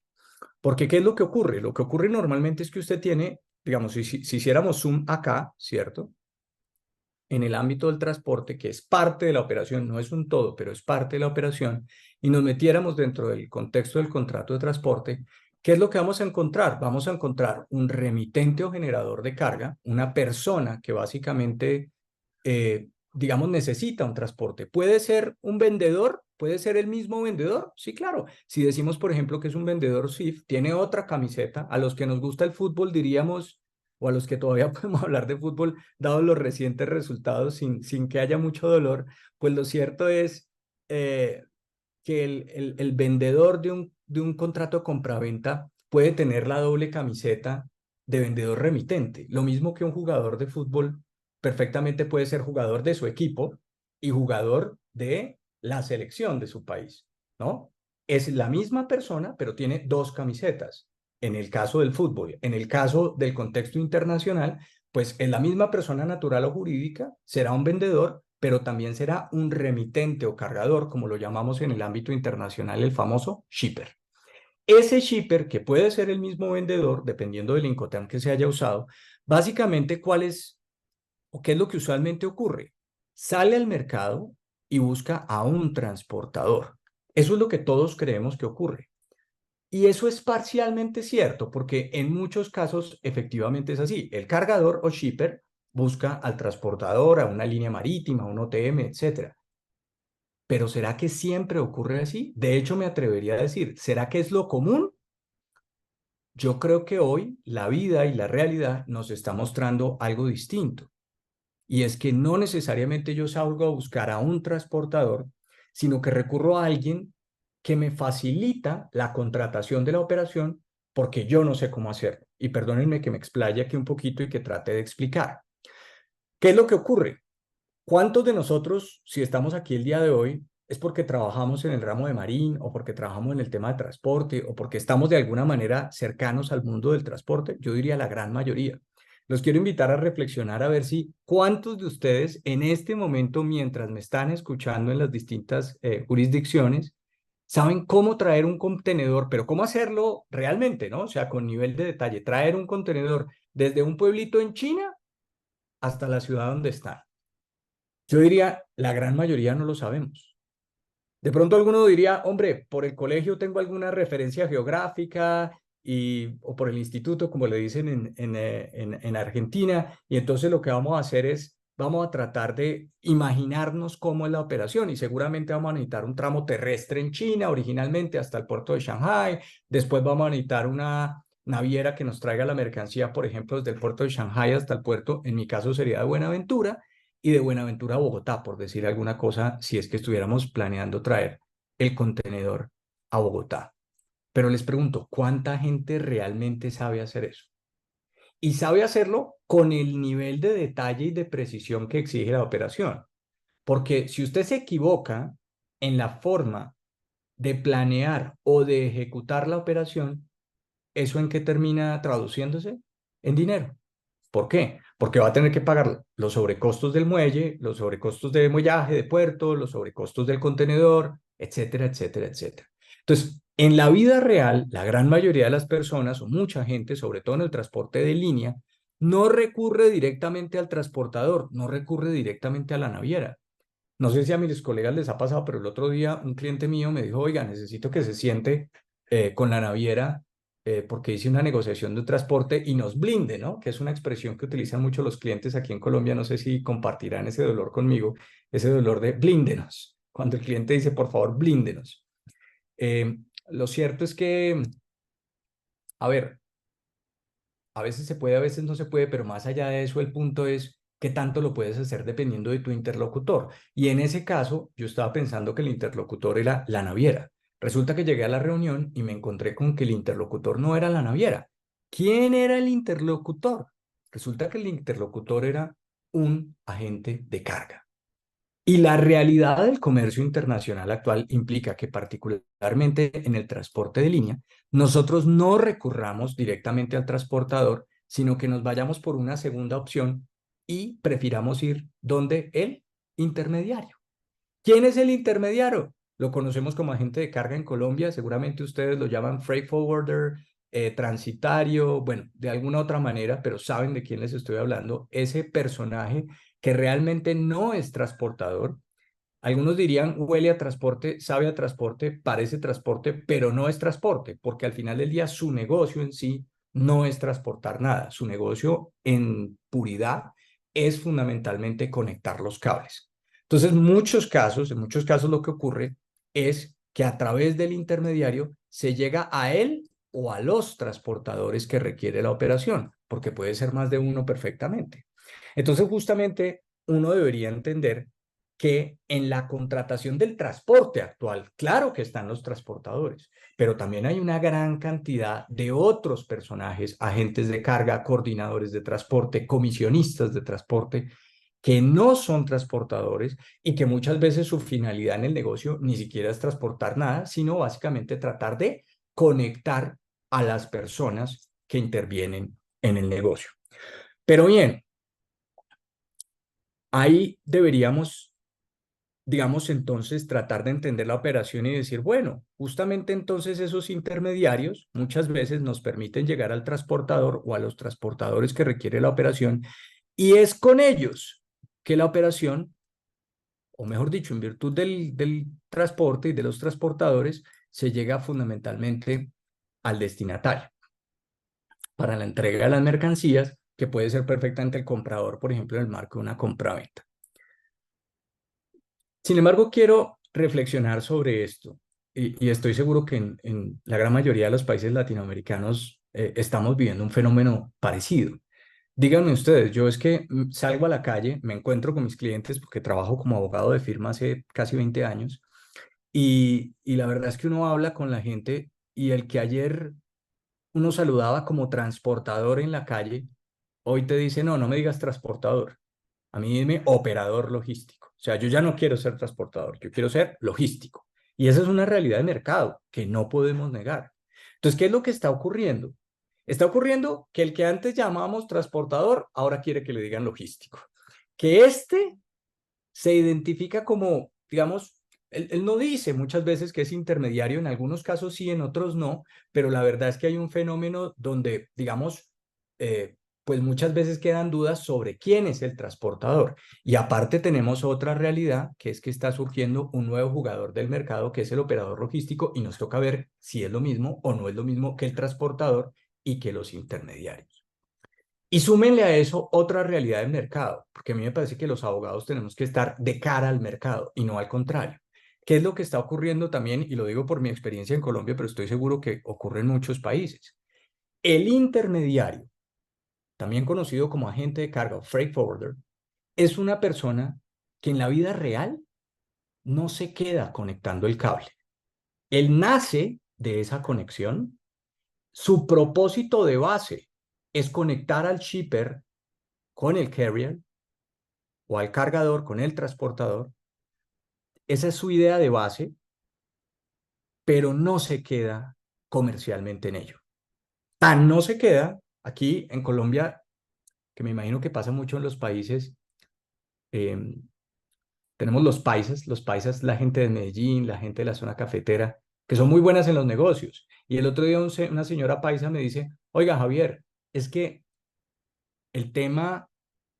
Porque, ¿qué es lo que ocurre? Lo que ocurre normalmente es que usted tiene, digamos, si hiciéramos zoom acá, ¿cierto? En el ámbito del transporte, que es parte de la operación, no es un todo, pero es parte de la operación, y nos metiéramos dentro del contexto del contrato de transporte, ¿qué es lo que vamos a encontrar? Vamos a encontrar un remitente o generador de carga, una persona que básicamente, digamos, necesita un transporte. Puede ser un vendedor, puede ser el mismo vendedor, sí, claro. Si decimos, por ejemplo, que es un vendedor SIF, tiene otra camiseta, a los que nos gusta el fútbol diríamos o a los que todavía podemos hablar de fútbol, dados los recientes resultados, sin que haya mucho dolor, pues lo cierto es que el vendedor de un contrato de compraventa puede tener la doble camiseta de vendedor remitente. Lo mismo que un jugador de fútbol perfectamente puede ser jugador de su equipo y jugador de la selección de su país, ¿no? Es la misma persona, pero tiene dos camisetas. En el caso del fútbol, en el caso del contexto internacional, pues es la misma persona natural o jurídica, será un vendedor, pero también será un remitente o cargador, como lo llamamos en el ámbito internacional, el famoso shipper. Ese shipper, que puede ser el mismo vendedor, dependiendo del Incoterm que se haya usado, básicamente, ¿cuál es o qué es lo que usualmente ocurre? Sale al mercado y busca a un transportador. Eso es lo que todos creemos que ocurre. Y eso es parcialmente cierto, porque en muchos casos efectivamente es así. El cargador o shipper busca al transportador, a una línea marítima, a un OTM, etc. Pero ¿será que siempre ocurre así? De hecho, me atrevería a decir, ¿será que es lo común? Yo creo que hoy la vida y la realidad nos está mostrando algo distinto. Y es que no necesariamente yo salgo a buscar a un transportador, sino que recurro a alguien que me facilita la contratación de la operación porque yo no sé cómo hacerlo. Y perdónenme que me explaye aquí un poquito y que trate de explicar. ¿Qué es lo que ocurre? ¿Cuántos de nosotros, si estamos aquí el día de hoy, es porque trabajamos en el ramo de marín o porque trabajamos en el tema de transporte o porque estamos de alguna manera cercanos al mundo del transporte? Yo diría la gran mayoría. Los quiero invitar a reflexionar a ver si cuántos de ustedes en este momento, mientras me están escuchando en las distintas jurisdicciones, saben cómo traer un contenedor, pero cómo hacerlo realmente, ¿no? O sea, con nivel de detalle, traer un contenedor desde un pueblito en China hasta la ciudad donde están. Yo diría, la gran mayoría no lo sabemos. De pronto alguno diría, hombre, por el colegio tengo alguna referencia geográfica o por el instituto, como le dicen en Argentina, y entonces lo que vamos a hacer es, vamos a tratar de imaginarnos cómo es la operación y seguramente vamos a necesitar un tramo terrestre en China, originalmente hasta el puerto de Shanghái, después vamos a necesitar una naviera que nos traiga la mercancía, por ejemplo, desde el puerto de Shanghái hasta el puerto, en mi caso sería de Buenaventura, y de Buenaventura a Bogotá, por decir alguna cosa, si es que estuviéramos planeando traer el contenedor a Bogotá. Pero les pregunto, ¿cuánta gente realmente sabe hacer eso? Y sabe hacerlo con el nivel de detalle y de precisión que exige la operación. Porque si usted se equivoca en la forma de planear o de ejecutar la operación, ¿eso en qué termina traduciéndose? En dinero. ¿Por qué? Porque va a tener que pagar los sobrecostos del muelle, los sobrecostos de muellaje, de puerto, los sobrecostos del contenedor, etcétera, etcétera, etcétera. Entonces, en la vida real, la gran mayoría de las personas o mucha gente, sobre todo en el transporte de línea, no recurre directamente al transportador, no recurre directamente a la naviera. No sé si a mis colegas les ha pasado, pero el otro día un cliente mío me dijo, oiga, necesito que se siente con la naviera porque hice una negociación de un transporte y nos blinde, ¿no? Que es una expresión que utilizan mucho los clientes aquí en Colombia. No sé si compartirán ese dolor conmigo, ese dolor de blíndenos. Cuando el cliente dice, por favor, blíndenos. Lo cierto es que, a ver, a veces se puede, a veces no se puede, pero más allá de eso, el punto es qué tanto lo puedes hacer dependiendo de tu interlocutor. Y en ese caso, yo estaba pensando que el interlocutor era la naviera. Resulta que llegué a la reunión y me encontré con que el interlocutor no era la naviera. ¿Quién era el interlocutor? Resulta que el interlocutor era un agente de carga. Y la realidad del comercio internacional actual implica que particularmente en el transporte de línea, nosotros no recurramos directamente al transportador, sino que nos vayamos por una segunda opción y prefiramos ir donde el intermediario. ¿Quién es el intermediario? Lo conocemos como agente de carga en Colombia, seguramente ustedes lo llaman freight forwarder, transitario, bueno, de alguna otra manera, pero saben de quién les estoy hablando, ese personaje que realmente no es transportador. Algunos dirían huele a transporte, sabe a transporte, parece transporte, pero no es transporte, porque al final del día su negocio en sí no es transportar nada. Su negocio en puridad es fundamentalmente conectar los cables. Entonces, en muchos casos lo que ocurre es que a través del intermediario se llega a él o a los transportadores que requiere la operación. porque puede ser más de uno perfectamente. Entonces, justamente uno debería entender que en la contratación del transporte actual, claro que están los transportadores, pero también hay una gran cantidad de otros personajes, agentes de carga, coordinadores de transporte, comisionistas de transporte, que no son transportadores y que muchas veces su finalidad en el negocio ni siquiera es transportar nada, sino básicamente tratar de conectar a las personas que intervienen en el negocio. Pero bien, ahí deberíamos, digamos, entonces tratar de entender la operación y decir, bueno, justamente entonces esos intermediarios muchas veces nos permiten llegar al transportador o a los transportadores que requiere la operación, y es con ellos que la operación, o mejor dicho, en virtud del transporte y de los transportadores, se llega fundamentalmente al destinatario para la entrega de las mercancías, que puede ser perfectamente el comprador, por ejemplo, en el marco de una compraventa. Sin embargo, quiero reflexionar sobre esto y estoy seguro que en la gran mayoría de los países latinoamericanos estamos viviendo un fenómeno parecido. Díganme ustedes, yo es que salgo a la calle, me encuentro con mis clientes porque trabajo como abogado de firma hace casi 20 años y la verdad es que uno habla con la gente y el que ayer uno saludaba como transportador en la calle, hoy te dice, no, no me digas transportador, a mí dime operador logístico. O sea, yo ya no quiero ser transportador, yo quiero ser logístico. Y esa es una realidad de mercado que no podemos negar. Entonces, ¿qué es lo que está ocurriendo? Está ocurriendo que el que antes llamábamos transportador, ahora quiere que le digan logístico. Que este se identifica como, digamos, él no dice muchas veces que es intermediario, en algunos casos sí, en otros no, pero la verdad es que hay un fenómeno donde, digamos, pues muchas veces quedan dudas sobre quién es el transportador. Y aparte tenemos otra realidad, que es que está surgiendo un nuevo jugador del mercado, que es el operador logístico, y nos toca ver si es lo mismo o no es lo mismo que el transportador y que los intermediarios. Y súmenle a eso otra realidad del mercado, porque a mí me parece que los abogados tenemos que estar de cara al mercado y no al contrario. ¿Qué es lo que está ocurriendo también? Y lo digo por mi experiencia en Colombia, pero estoy seguro que ocurre en muchos países. El intermediario, también conocido como agente de carga o freight forwarder, es una persona que en la vida real no se queda conectando el cable. Él nace de esa conexión. Su propósito de base es conectar al shipper con el carrier o al cargador con el transportador. Esa es su idea de base, pero no se queda comercialmente en ello. Tan no se queda aquí en Colombia, que me imagino que pasa mucho en los países. eh, Tenemos los paisas, la gente de Medellín, la gente de la zona cafetera, que son muy buenas en los negocios. Y el otro día una señora paisa me dice, oiga, Javier, es que el tema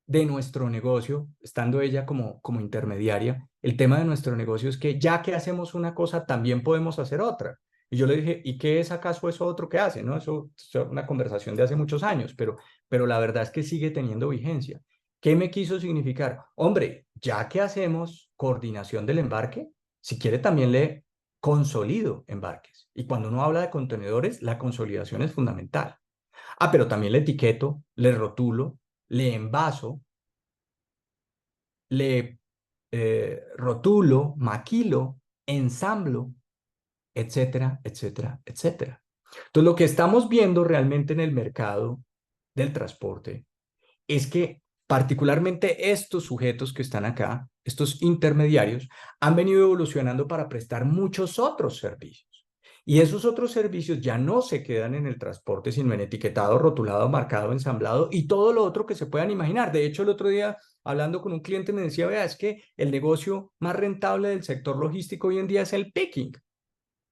de nuestro negocio, estando ella como intermediaria, el tema de nuestro negocio es que ya que hacemos una cosa, también podemos hacer otra. Y yo le dije, ¿y qué es acaso eso otro que hace? ¿No? Eso es una conversación de hace muchos años, pero la verdad es que sigue teniendo vigencia. ¿Qué me quiso significar? Hombre, ya que hacemos coordinación del embarque, si quiere también le consolido embarques. Y cuando uno habla de contenedores, la consolidación es fundamental. Ah, pero también le etiqueto, le rotulo, le envaso, le rotulo, maquilo, ensamblo, etcétera, etcétera, etcétera. Entonces, lo que estamos viendo realmente en el mercado del transporte es que particularmente estos sujetos que están acá, estos intermediarios, han venido evolucionando para prestar muchos otros servicios. Y esos otros servicios ya no se quedan en el transporte, sino en etiquetado, rotulado, marcado, ensamblado y todo lo otro que se puedan imaginar. De hecho, el otro día, hablando con un cliente, me decía, vea, es que el negocio más rentable del sector logístico hoy en día es el picking.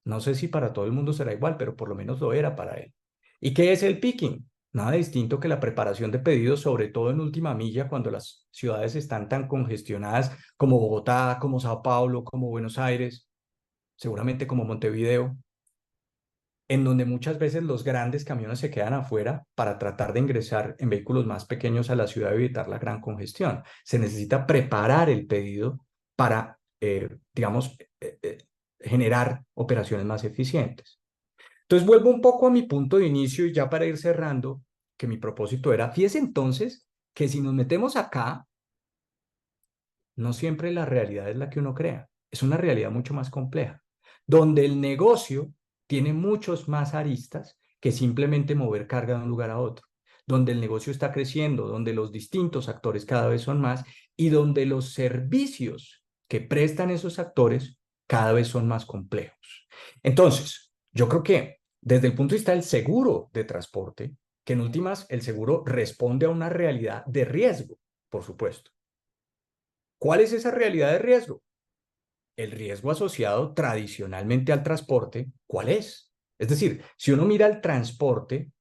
No sé si para todo el mundo será igual, pero por lo menos lo era para él. ¿Y qué es el picking? Nada distinto que la preparación de pedidos, sobre todo en última milla, cuando las ciudades están tan congestionadas como Bogotá, como Sao Paulo, como Buenos Aires, seguramente como Montevideo, en donde muchas veces los grandes camiones se quedan afuera para tratar de ingresar en vehículos más pequeños a la ciudad y evitar la gran congestión. Se necesita preparar el pedido para, digamos, generar operaciones más eficientes. Entonces vuelvo un poco a mi punto de inicio y ya para ir cerrando, que mi propósito era, fíjese entonces que si nos metemos acá, no siempre la realidad es la que uno crea, es una realidad mucho más compleja, donde el negocio tiene muchos más aristas que simplemente mover carga de un lugar a otro, donde el negocio está creciendo, donde los distintos actores cada vez son más y donde los servicios que prestan esos actores cada vez son más complejos. Entonces, yo creo que desde el punto de vista del seguro de transporte, que en últimas el seguro responde a una realidad de riesgo, por supuesto. ¿Cuál es esa realidad de riesgo? El riesgo asociado tradicionalmente al transporte, ¿cuál es? Es decir, si uno mira el transporte,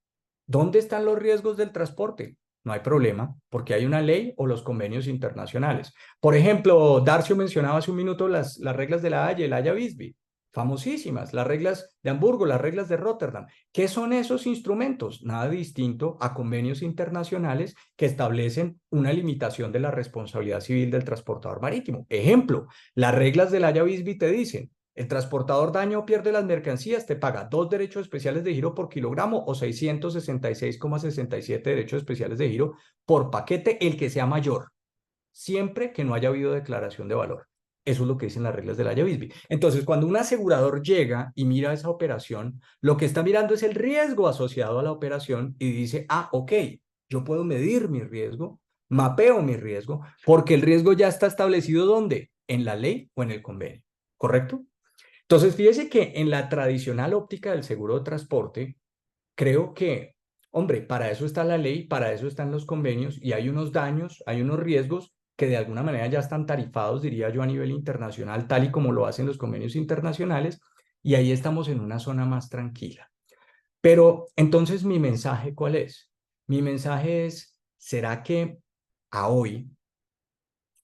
¿dónde están los riesgos del transporte? No hay problema, porque hay una ley o los convenios internacionales. Por ejemplo, Darcio mencionaba hace un minuto las reglas de la Haya, el Haya-Visby, famosísimas, las reglas de Hamburgo, las reglas de Rotterdam. ¿Qué son esos instrumentos? Nada distinto a convenios internacionales que establecen una limitación de la responsabilidad civil del transportador marítimo. Ejemplo, las reglas del Haya-Visby te dicen, el transportador daña o pierde las mercancías, te paga 2 derechos especiales de giro por kilogramo o 666,67 derechos especiales de giro por paquete, el que sea mayor, siempre que no haya habido declaración de valor. Eso es lo que dicen las reglas del Haya-Visby. Entonces, cuando un asegurador llega y mira esa operación, lo que está mirando es el riesgo asociado a la operación y dice, ah, ok, yo puedo medir mi riesgo, mapeo mi riesgo, porque el riesgo ya está establecido ¿dónde? En la ley o en el convenio, ¿correcto? Entonces, fíjese que en la tradicional óptica del seguro de transporte, creo que, hombre, para eso está la ley, para eso están los convenios y hay unos daños, hay unos riesgos que de alguna manera ya están tarifados, diría yo, a nivel internacional, tal y como lo hacen los convenios internacionales, y ahí estamos en una zona más tranquila. Pero entonces, ¿mi mensaje cuál es? Mi mensaje es, ¿será que a hoy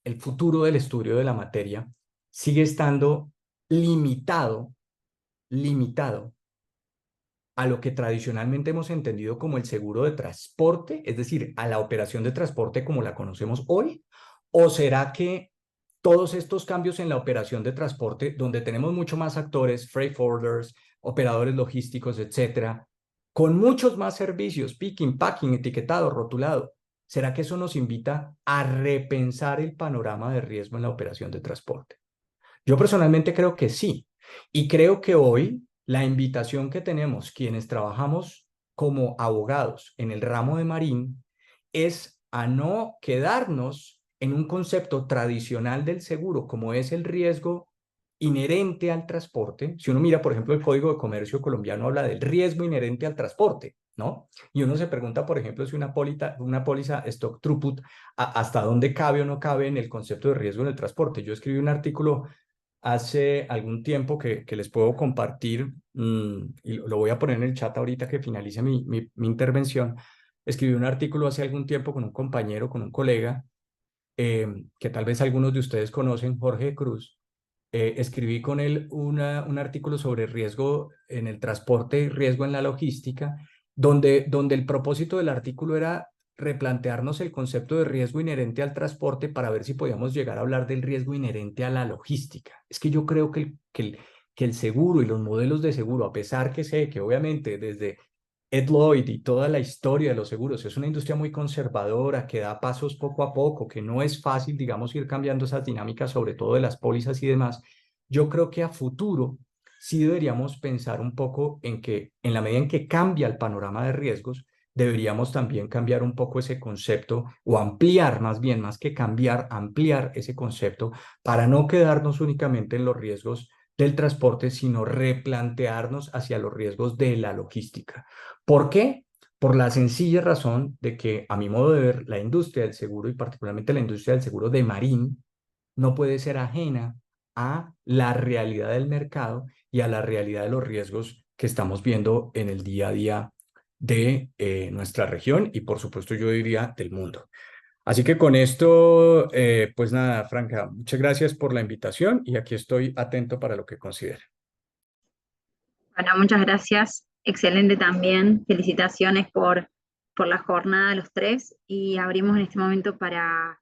el futuro del estudio de la materia sigue estando limitado a lo que tradicionalmente hemos entendido como el seguro de transporte, es decir, a la operación de transporte como la conocemos hoy? ¿O será que todos estos cambios en la operación de transporte, donde tenemos mucho más actores, freight forwarders, operadores logísticos, etcétera, con muchos más servicios, picking, packing, etiquetado, rotulado, será que eso nos invita a repensar el panorama de riesgo en la operación de transporte? Yo personalmente creo que sí. Y creo que hoy la invitación que tenemos quienes trabajamos como abogados en el ramo de Marín es a no quedarnos en un concepto tradicional del seguro, como es el riesgo inherente al transporte. Si uno mira, por ejemplo, el Código de Comercio colombiano habla del riesgo inherente al transporte, ¿no? Y uno se pregunta, por ejemplo, si una póliza stock throughput, hasta dónde cabe o no cabe en el concepto de riesgo en el transporte. Yo escribí un artículo hace algún tiempo que les puedo compartir, y lo voy a poner en el chat ahorita que finalice mi intervención. Escribí un artículo hace algún tiempo con un compañero, con un colega, que tal vez algunos de ustedes conocen, Jorge Cruz. Escribí con él un artículo sobre riesgo en el transporte y riesgo en la logística, donde el propósito del artículo era replantearnos el concepto de riesgo inherente al transporte para ver si podíamos llegar a hablar del riesgo inherente a la logística. Es que yo creo que el seguro y los modelos de seguro, a pesar que sé que obviamente desde Ed Lloyd y toda la historia de los seguros es una industria muy conservadora, que da pasos poco a poco, que no es fácil, digamos, ir cambiando esas dinámicas, sobre todo de las pólizas y demás. Yo creo que a futuro sí deberíamos pensar un poco en que en la medida en que cambia el panorama de riesgos, deberíamos también cambiar un poco ese concepto o ampliar más bien, más que cambiar, ampliar ese concepto para no quedarnos únicamente en los riesgos del transporte, sino replantearnos hacia los riesgos de la logística. ¿Por qué? Por la sencilla razón de que, a mi modo de ver, la industria del seguro y particularmente la industria del seguro de Marín no puede ser ajena a la realidad del mercado y a la realidad de los riesgos que estamos viendo en el día a día de nuestra región y, por supuesto, yo diría del mundo. Así que con esto, pues nada, Franca, muchas gracias por la invitación y aquí estoy atento para lo que considere. Bueno, muchas gracias. Excelente también. Felicitaciones por la jornada de los tres. Y abrimos en este momento para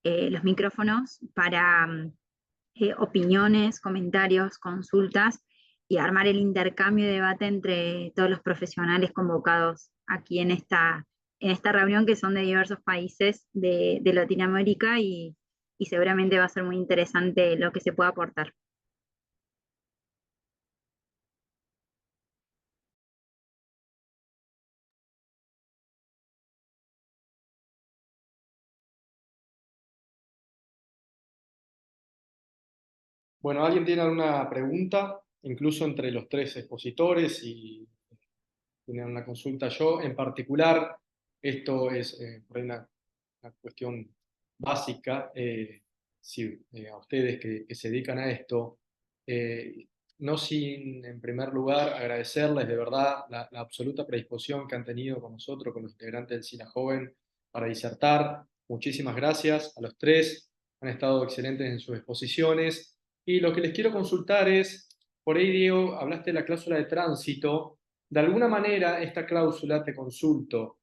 los micrófonos, para opiniones, comentarios, consultas y armar el intercambio y debate entre todos los profesionales convocados aquí en esta en esta reunión que son de diversos países de Latinoamérica y seguramente va a ser muy interesante lo que se pueda aportar. Bueno, ¿alguien tiene alguna pregunta? Incluso entre los tres expositores y tiene una consulta yo. En particular, esto es por ahí una cuestión básica. Si a ustedes que se dedican a esto, no sin, en primer lugar, agradecerles de verdad la absoluta predisposición que han tenido con nosotros, con los integrantes del SILA Joven, para disertar. Muchísimas gracias a los tres. Han estado excelentes en sus exposiciones. Y lo que les quiero consultar es, por ahí, Diego, hablaste de la cláusula de tránsito. De alguna manera, esta cláusula, te consulto,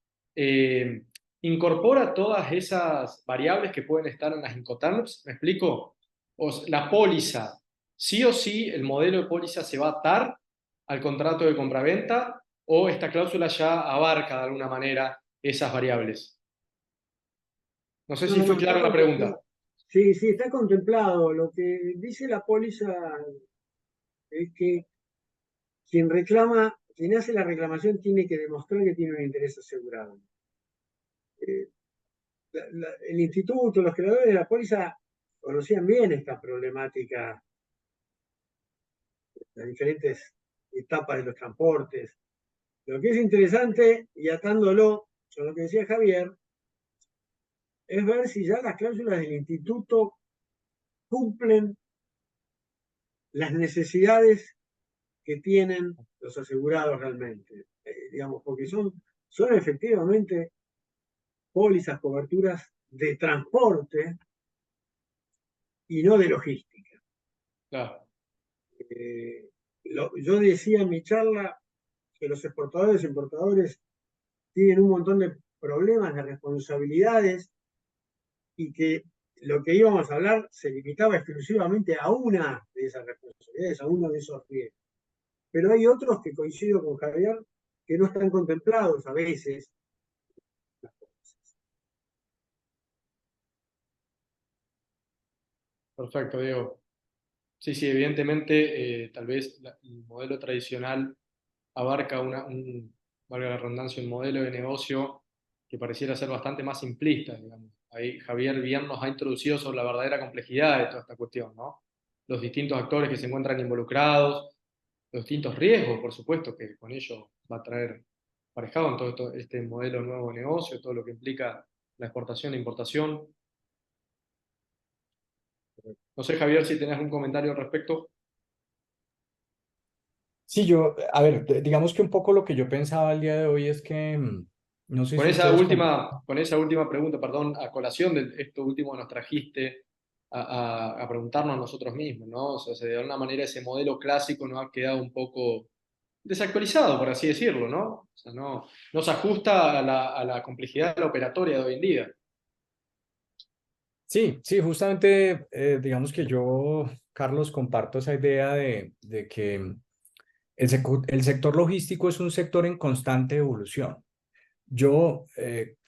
incorpora todas esas variables que pueden estar en las Incoterms, ¿me explico? La póliza, sí o sí, el modelo de póliza se va a atar al contrato de compraventa, o esta cláusula ya abarca de alguna manera esas variables. No sé si No, fue está clara la pregunta. contemplado. Sí, sí, está contemplado. Lo que dice la póliza es que quien hace la reclamación tiene que demostrar que tiene un interés asegurado. El instituto, los creadores de la póliza conocían bien esta problemática, las diferentes etapas de los transportes. Lo que es interesante, y atándolo con lo que decía Javier, es ver si ya las cláusulas del instituto cumplen las necesidades que tienen los asegurados realmente. Digamos, porque son efectivamente pólizas, coberturas de transporte y no de logística. Claro. Yo decía en mi charla que los exportadores e importadores tienen un montón de problemas, de responsabilidades, y que lo que íbamos a hablar se limitaba exclusivamente a una de esas responsabilidades, a uno de esos riesgos. Pero hay otros que coincido con Javier que no están contemplados a veces. Perfecto, Diego. Sí, sí, evidentemente, tal vez el modelo tradicional abarca valga la redundancia, un modelo de negocio que pareciera ser bastante más simplista, digamos. Ahí Javier bien nos ha introducido sobre la verdadera complejidad de toda esta cuestión, ¿no? Los distintos actores que se encuentran involucrados, los distintos riesgos, por supuesto, que con ello va a traer aparejado en todo este modelo nuevo de negocio, todo lo que implica la exportación e importación. No sé, Javier, si tenés un comentario al respecto. Sí, a ver, digamos que un poco lo que yo pensaba el día de hoy es que, no sé Con si esa ustedes... última pregunta, perdón, a colación de esto último que nos trajiste a preguntarnos a nosotros mismos, ¿no? O sea, de alguna manera ese modelo clásico nos ha quedado un poco desactualizado, por así decirlo, ¿no? O sea, no se ajusta a la complejidad de la operatoria de hoy en día. Sí, sí, justamente, digamos que yo, Carlos, comparto esa idea de que el sector logístico es un sector en constante evolución. Yo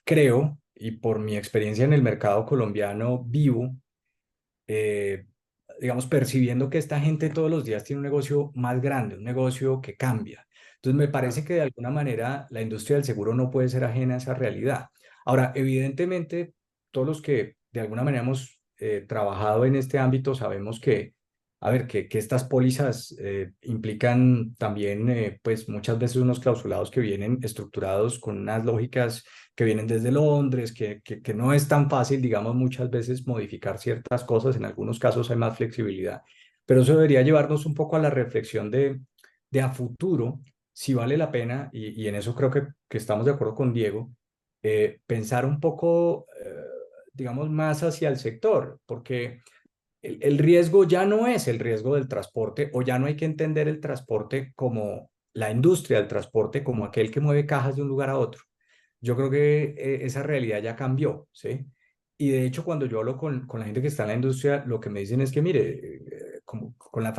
creo, y por mi experiencia en el mercado colombiano vivo, eh, digamos, percibiendo que esta gente todos los días tiene un negocio más grande, un negocio que cambia. Entonces, me parece que de alguna manera la industria del seguro no puede ser ajena a esa realidad. Ahora, evidentemente, todos los que de alguna manera hemos trabajado en este ámbito sabemos que, a ver, que estas pólizas implican también, pues, muchas veces unos clausulados que vienen estructurados con unas lógicas que vienen desde Londres, que no es tan fácil, digamos, muchas veces modificar ciertas cosas, en algunos casos hay más flexibilidad, pero eso debería llevarnos un poco a la reflexión de a futuro, si vale la pena, y en eso creo que estamos de acuerdo con Diego, pensar un poco, digamos, más hacia el sector, porque el riesgo ya no es el riesgo del transporte, o ya no hay que entender el transporte como la industria del transporte, como aquel que mueve cajas de un lugar a otro. Yo creo que esa realidad ya cambió, ¿sí? Y de hecho, cuando yo hablo con la gente que está en la industria, lo que me dicen es que, mire, con la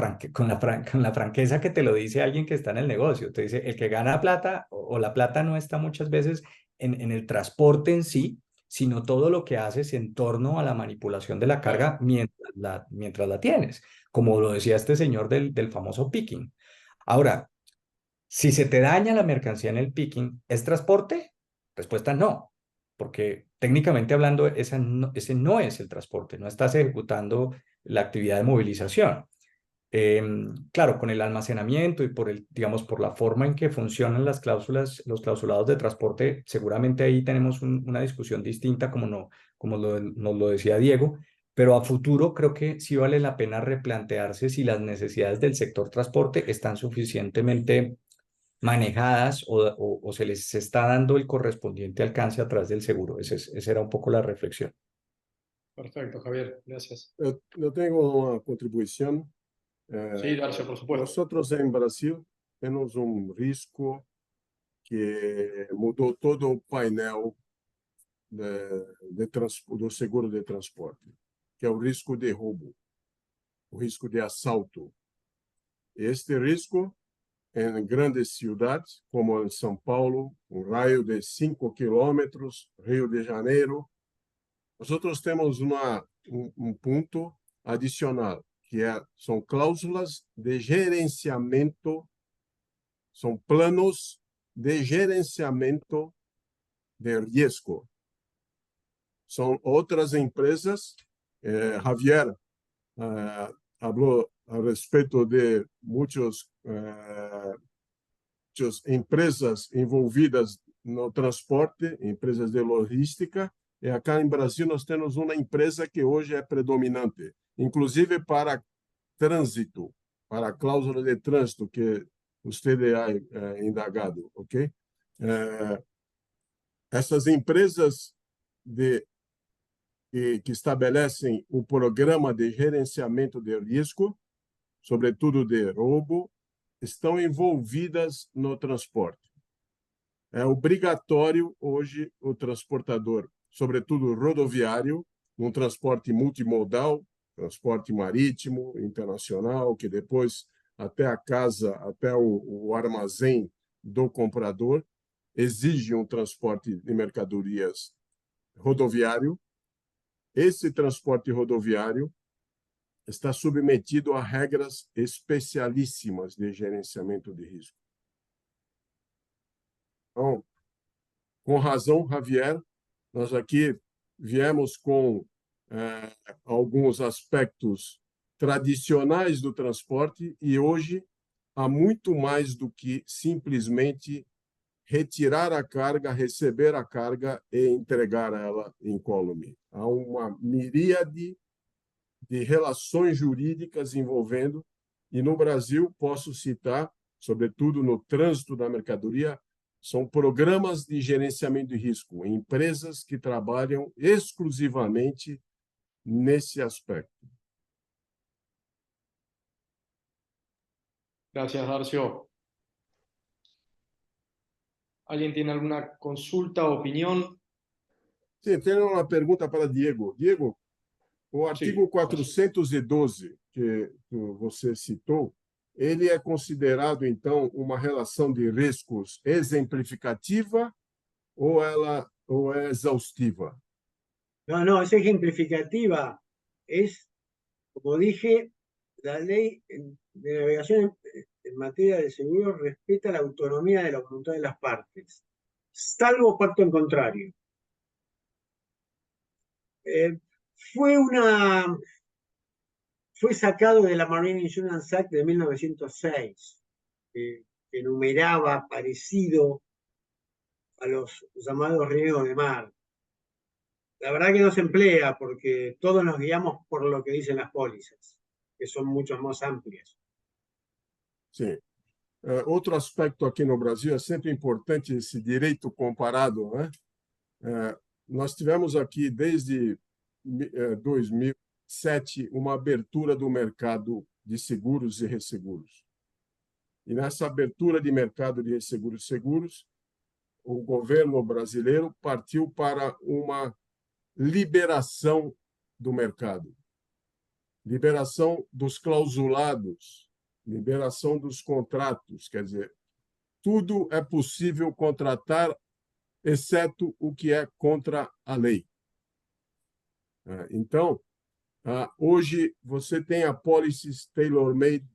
franqueza que te lo dice alguien que está en el negocio, te dice, el que gana plata o la plata no está muchas veces en el transporte en sí, sino todo lo que haces en torno a la manipulación de la carga mientras la tienes, como lo decía este señor del famoso picking. Ahora, si se te daña la mercancía en el picking, ¿es transporte? Respuesta no, porque técnicamente hablando, ese no es el transporte, no estás ejecutando la actividad de movilización. Claro, con el almacenamiento y digamos, por la forma en que funcionan las cláusulas, los clausulados de transporte, seguramente ahí tenemos una discusión distinta, como nos lo decía Diego, pero a futuro creo que sí vale la pena replantearse si las necesidades del sector transporte están suficientemente manejadas o se les está dando el correspondiente alcance a través del seguro. Esa era un poco la reflexión. Perfecto, Javier, gracias. Eu tenho uma contribuição. Sí, Darcio, por supuesto. Nós, em Brasil, temos risco que mudou todo o painel do seguro de transporte, que é o risco de roubo, o risco de assalto. Este risco, em grandes cidades, como em São Paulo, um raio de 5 quilômetros, Rio de Janeiro, nós temos ponto adicional, que são cláusulas de gerenciamento, são planos de gerenciamento de risco. São outras empresas. Javier falou a respeito de muitas empresas envolvidas no transporte, empresas de logística. E acá em Brasil nós temos uma empresa que hoje é predominante, inclusive para trânsito, para a cláusula de trânsito que você ha indagado, ok? Essas empresas que estabelecem o programa de gerenciamento de risco, sobretudo de roubo, estão envolvidas no transporte. É obrigatório hoje o transportador, sobretudo rodoviário, um transporte multimodal, transporte marítimo, internacional, que depois até a casa, até o armazém do comprador, exige um transporte de mercadorias rodoviário. Esse transporte rodoviário está submetido a regras especialíssimas de gerenciamento de risco. Então, com razão, Javier, nós aqui viemos com alguns aspectos tradicionais do transporte e hoje há muito mais do que simplesmente retirar a carga, receber a carga e entregar ela incólume. Há uma miríade de relações jurídicas envolvendo, e no Brasil posso citar, sobretudo no trânsito da mercadoria, são programas de gerenciamento de risco, empresas que trabalham exclusivamente nesse aspecto. Gracias, Darcio. ¿Alguien tiene alguna consulta o opinión? Sim, tem uma pergunta para Diego. Diego, o artigo 412 que você citou, ele é considerado, então, uma relação de riscos exemplificativa ou é exaustiva? No, es ejemplificativa. Es, como dije, la ley de navegación en materia de seguros respeta la autonomía de la voluntad de las partes, salvo pacto en contrario. Fue sacado de la Marine Insurance Act de 1906, que enumeraba parecido a los llamados riesgos de mar. La verdad que no se emplea porque todos nos guiamos por lo que dicen las pólizas, que son mucho más amplias. Sim. Outro aspecto aqui no Brasil é sempre importante esse direito comparado, né? Nós tivemos aqui, desde 2007, uma abertura do mercado de seguros e resseguros. E nessa abertura de mercado de resseguros e seguros, o governo brasileiro partiu para uma liberação do mercado, liberação dos clausulados, liberação dos contratos. Quer dizer, tudo é possível contratar exceto o que é contra a lei. Então, hoje você tem apólices tailor-made,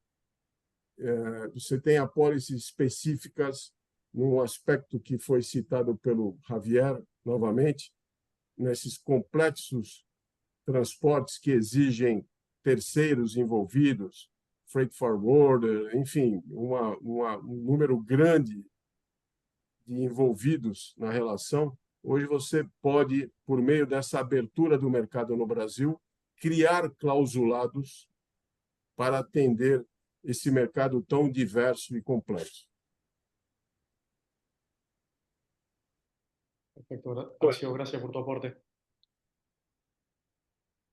você tem apólices específicas num aspecto que foi citado pelo Javier novamente, nesses complexos transportes que exigem terceiros envolvidos, freight forwarder, enfim, um número grande de envolvidos na relação. Hoje você pode, por meio dessa abertura do mercado no Brasil, criar clausulados para atender esse mercado tão diverso e complexo. Perfecto, García, gracias por tu aporte.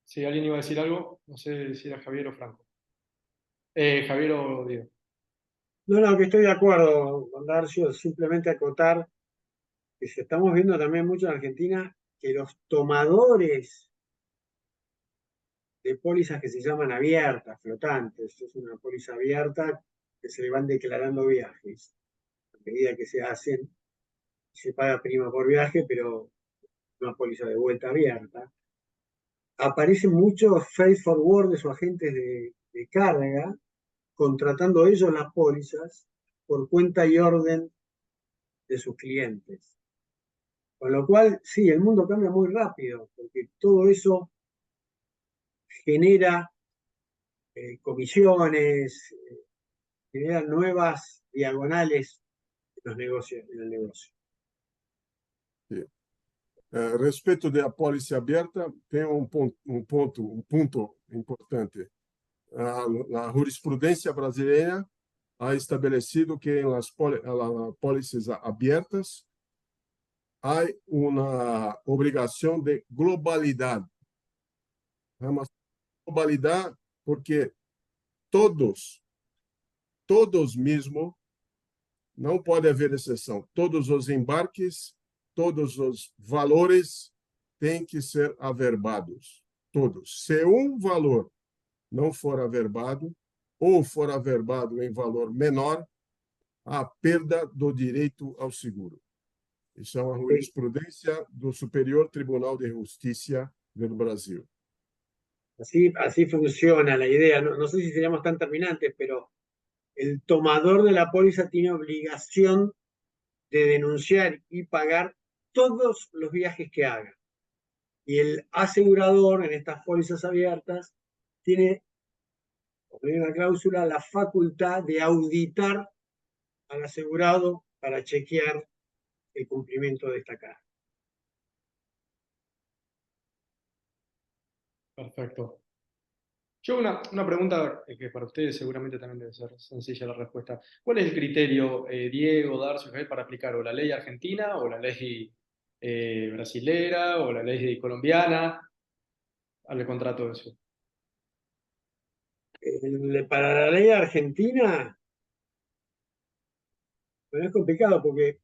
Si alguien iba a decir algo, no sé si era Javier o Franco. Javier o Diego. No, que estoy de acuerdo con Darcio, simplemente acotar que si estamos viendo también mucho en Argentina que los tomadores de pólizas que se llaman abiertas, flotantes, es una póliza abierta que se le van declarando viajes. A medida que se hacen, se paga prima por viaje, pero una póliza de vuelta abierta. Aparecen muchos freight forwarders o agentes de carga contratando ellos las pólizas por cuenta y orden de sus clientes. Con lo cual, sí, el mundo cambia muy rápido, porque todo eso genera comisiones, genera nuevas diagonales en los negocios, en el negocio. Sí. Respeito da apólice aberta, tem um ponto importante. A jurisprudência brasileira ha estabelecido que em las apólices abertas há uma obrigação de globalidade. É uma globalidade porque todos mesmo, não pode haver exceção, todos os embarques, todos os valores têm que ser averbados, todos. Se um valor não for averbado, ou for averbado em valor menor, há perda do direito ao seguro. Isso é uma jurisprudência do Superior Tribunal de Justiça do Brasil. Así funciona la idea. No sé si seríamos tan terminantes, pero el tomador de la póliza tiene obligación de denunciar y pagar todos los viajes que haga. Y el asegurador en estas pólizas abiertas tiene, por medio de una cláusula, la facultad de auditar al asegurado para chequear el cumplimiento de esta carga. Perfecto. Yo una pregunta que para ustedes seguramente también debe ser sencilla la respuesta. ¿Cuál es el criterio, Diego, Darcio, Javier, para aplicar o la ley argentina o la ley brasilera o la ley colombiana al contrato de eso? Para la ley argentina, bueno, es complicado porque...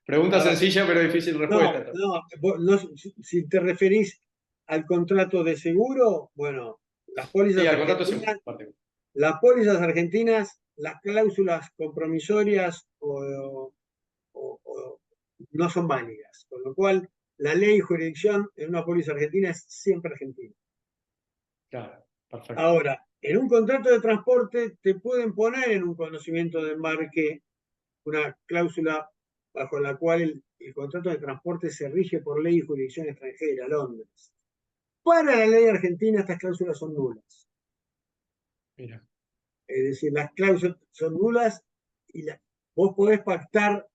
Pregunta sencilla pero difícil respuesta. No, si te referís al contrato de seguro, bueno, las pólizas argentinas, las pólizas argentinas, las cláusulas compromisorias no son válidas, con lo cual la ley y jurisdicción en una póliza argentina es siempre argentina. Claro, perfecto. Ahora, en un contrato de transporte te pueden poner en un conocimiento de embarque una cláusula bajo la cual el contrato de transporte se rige por ley y jurisdicción extranjera, Londres. Para la ley argentina estas cláusulas son nulas. Mira. Es decir, las cláusulas son nulas y vos podés pactar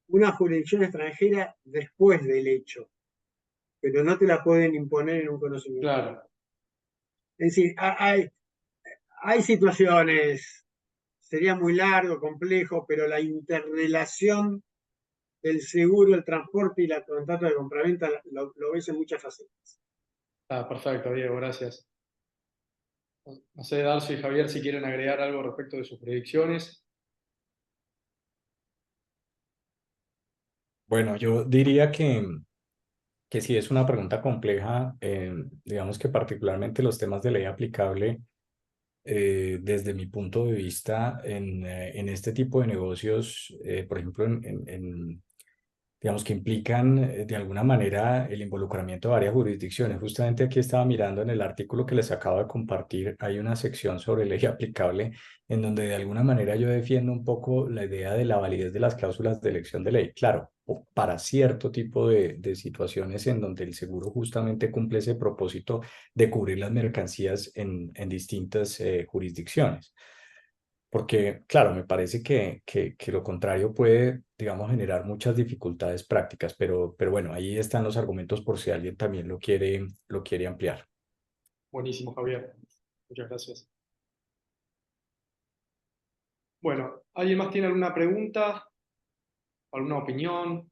una jurisdicción extranjera después del hecho, pero no te la pueden imponer en un conocimiento. Claro. Es decir, hay situaciones, sería muy largo, complejo, pero la interrelación del seguro, el transporte y el contrato de compraventa lo ves en muchas facetas. Perfecto, Diego, gracias. No sé, Darcio y Javier, si quieren agregar algo respecto de sus predicciones. Bueno, yo diría que sí es una pregunta compleja, digamos que particularmente los temas de ley aplicable, desde mi punto de vista en este tipo de negocios, por ejemplo, digamos, que implican de alguna manera el involucramiento de varias jurisdicciones. Justamente aquí estaba mirando en el artículo que les acabo de compartir, hay una sección sobre ley aplicable en donde de alguna manera yo defiendo un poco la idea de la validez de las cláusulas de elección de ley. Claro, para cierto tipo de situaciones en donde el seguro justamente cumple ese propósito de cubrir las mercancías en distintas jurisdicciones. Porque, claro, me parece que lo contrario puede, digamos, generar muchas dificultades prácticas, pero bueno, ahí están los argumentos por si alguien también lo quiere ampliar. Buenísimo, Javier. Muchas gracias. Bueno, ¿alguien más tiene alguna pregunta? ¿Alguna opinión?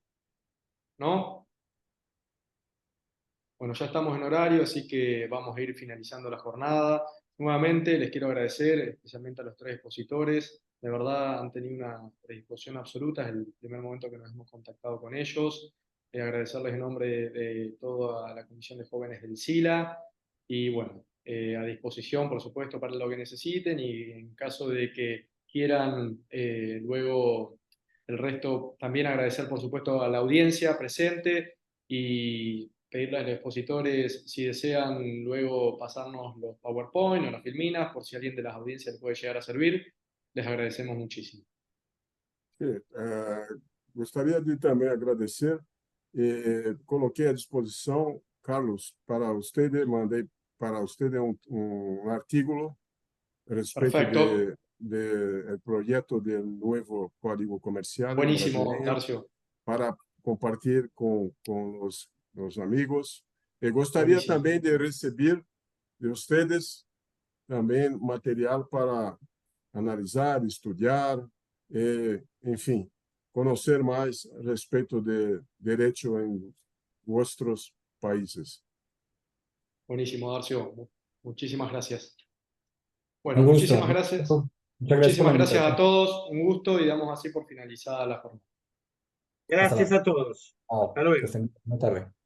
¿No? Bueno, ya estamos en horario, así que vamos a ir finalizando la jornada. Nuevamente les quiero agradecer, especialmente a los tres expositores. De verdad han tenido una predisposición absoluta. Es el primer momento que nos hemos contactado con ellos. Agradecerles en nombre de toda la Comisión de Jóvenes del SILA. Y bueno, a disposición, por supuesto, para lo que necesiten. Y en caso de que quieran luego el resto, también agradecer, por supuesto, a la audiencia presente y pedirle a los expositores si desean luego pasarnos los PowerPoint o las filminas, por si alguien de las audiencias les puede llegar a servir. Les agradecemos muchísimo. Sí, gostaria de também agradecer. Coloquei à disposição, Carlos, para você, mandei para você artículo a respeito Perfecto. de proyecto del nuevo Código Comercial Buenísimo, brasileño Darcio. para compartir con los amigos. Me gustaría Buenísimo. también de recibir de ustedes también material para analisar, estudiar, en fin, conocer más respecto de derecho en vuestros países. Buenísimo, Darcio. Muchísimas gracias. Un Bueno, gusto. muchísimas gracias. Muchas gracias por la Muchísimas gracias a invitación. todos. Un gusto y damos así por finalizada la jornada. Hasta Gracias la a todos. Chao, Hasta luego. que estén bien. Buena tarde.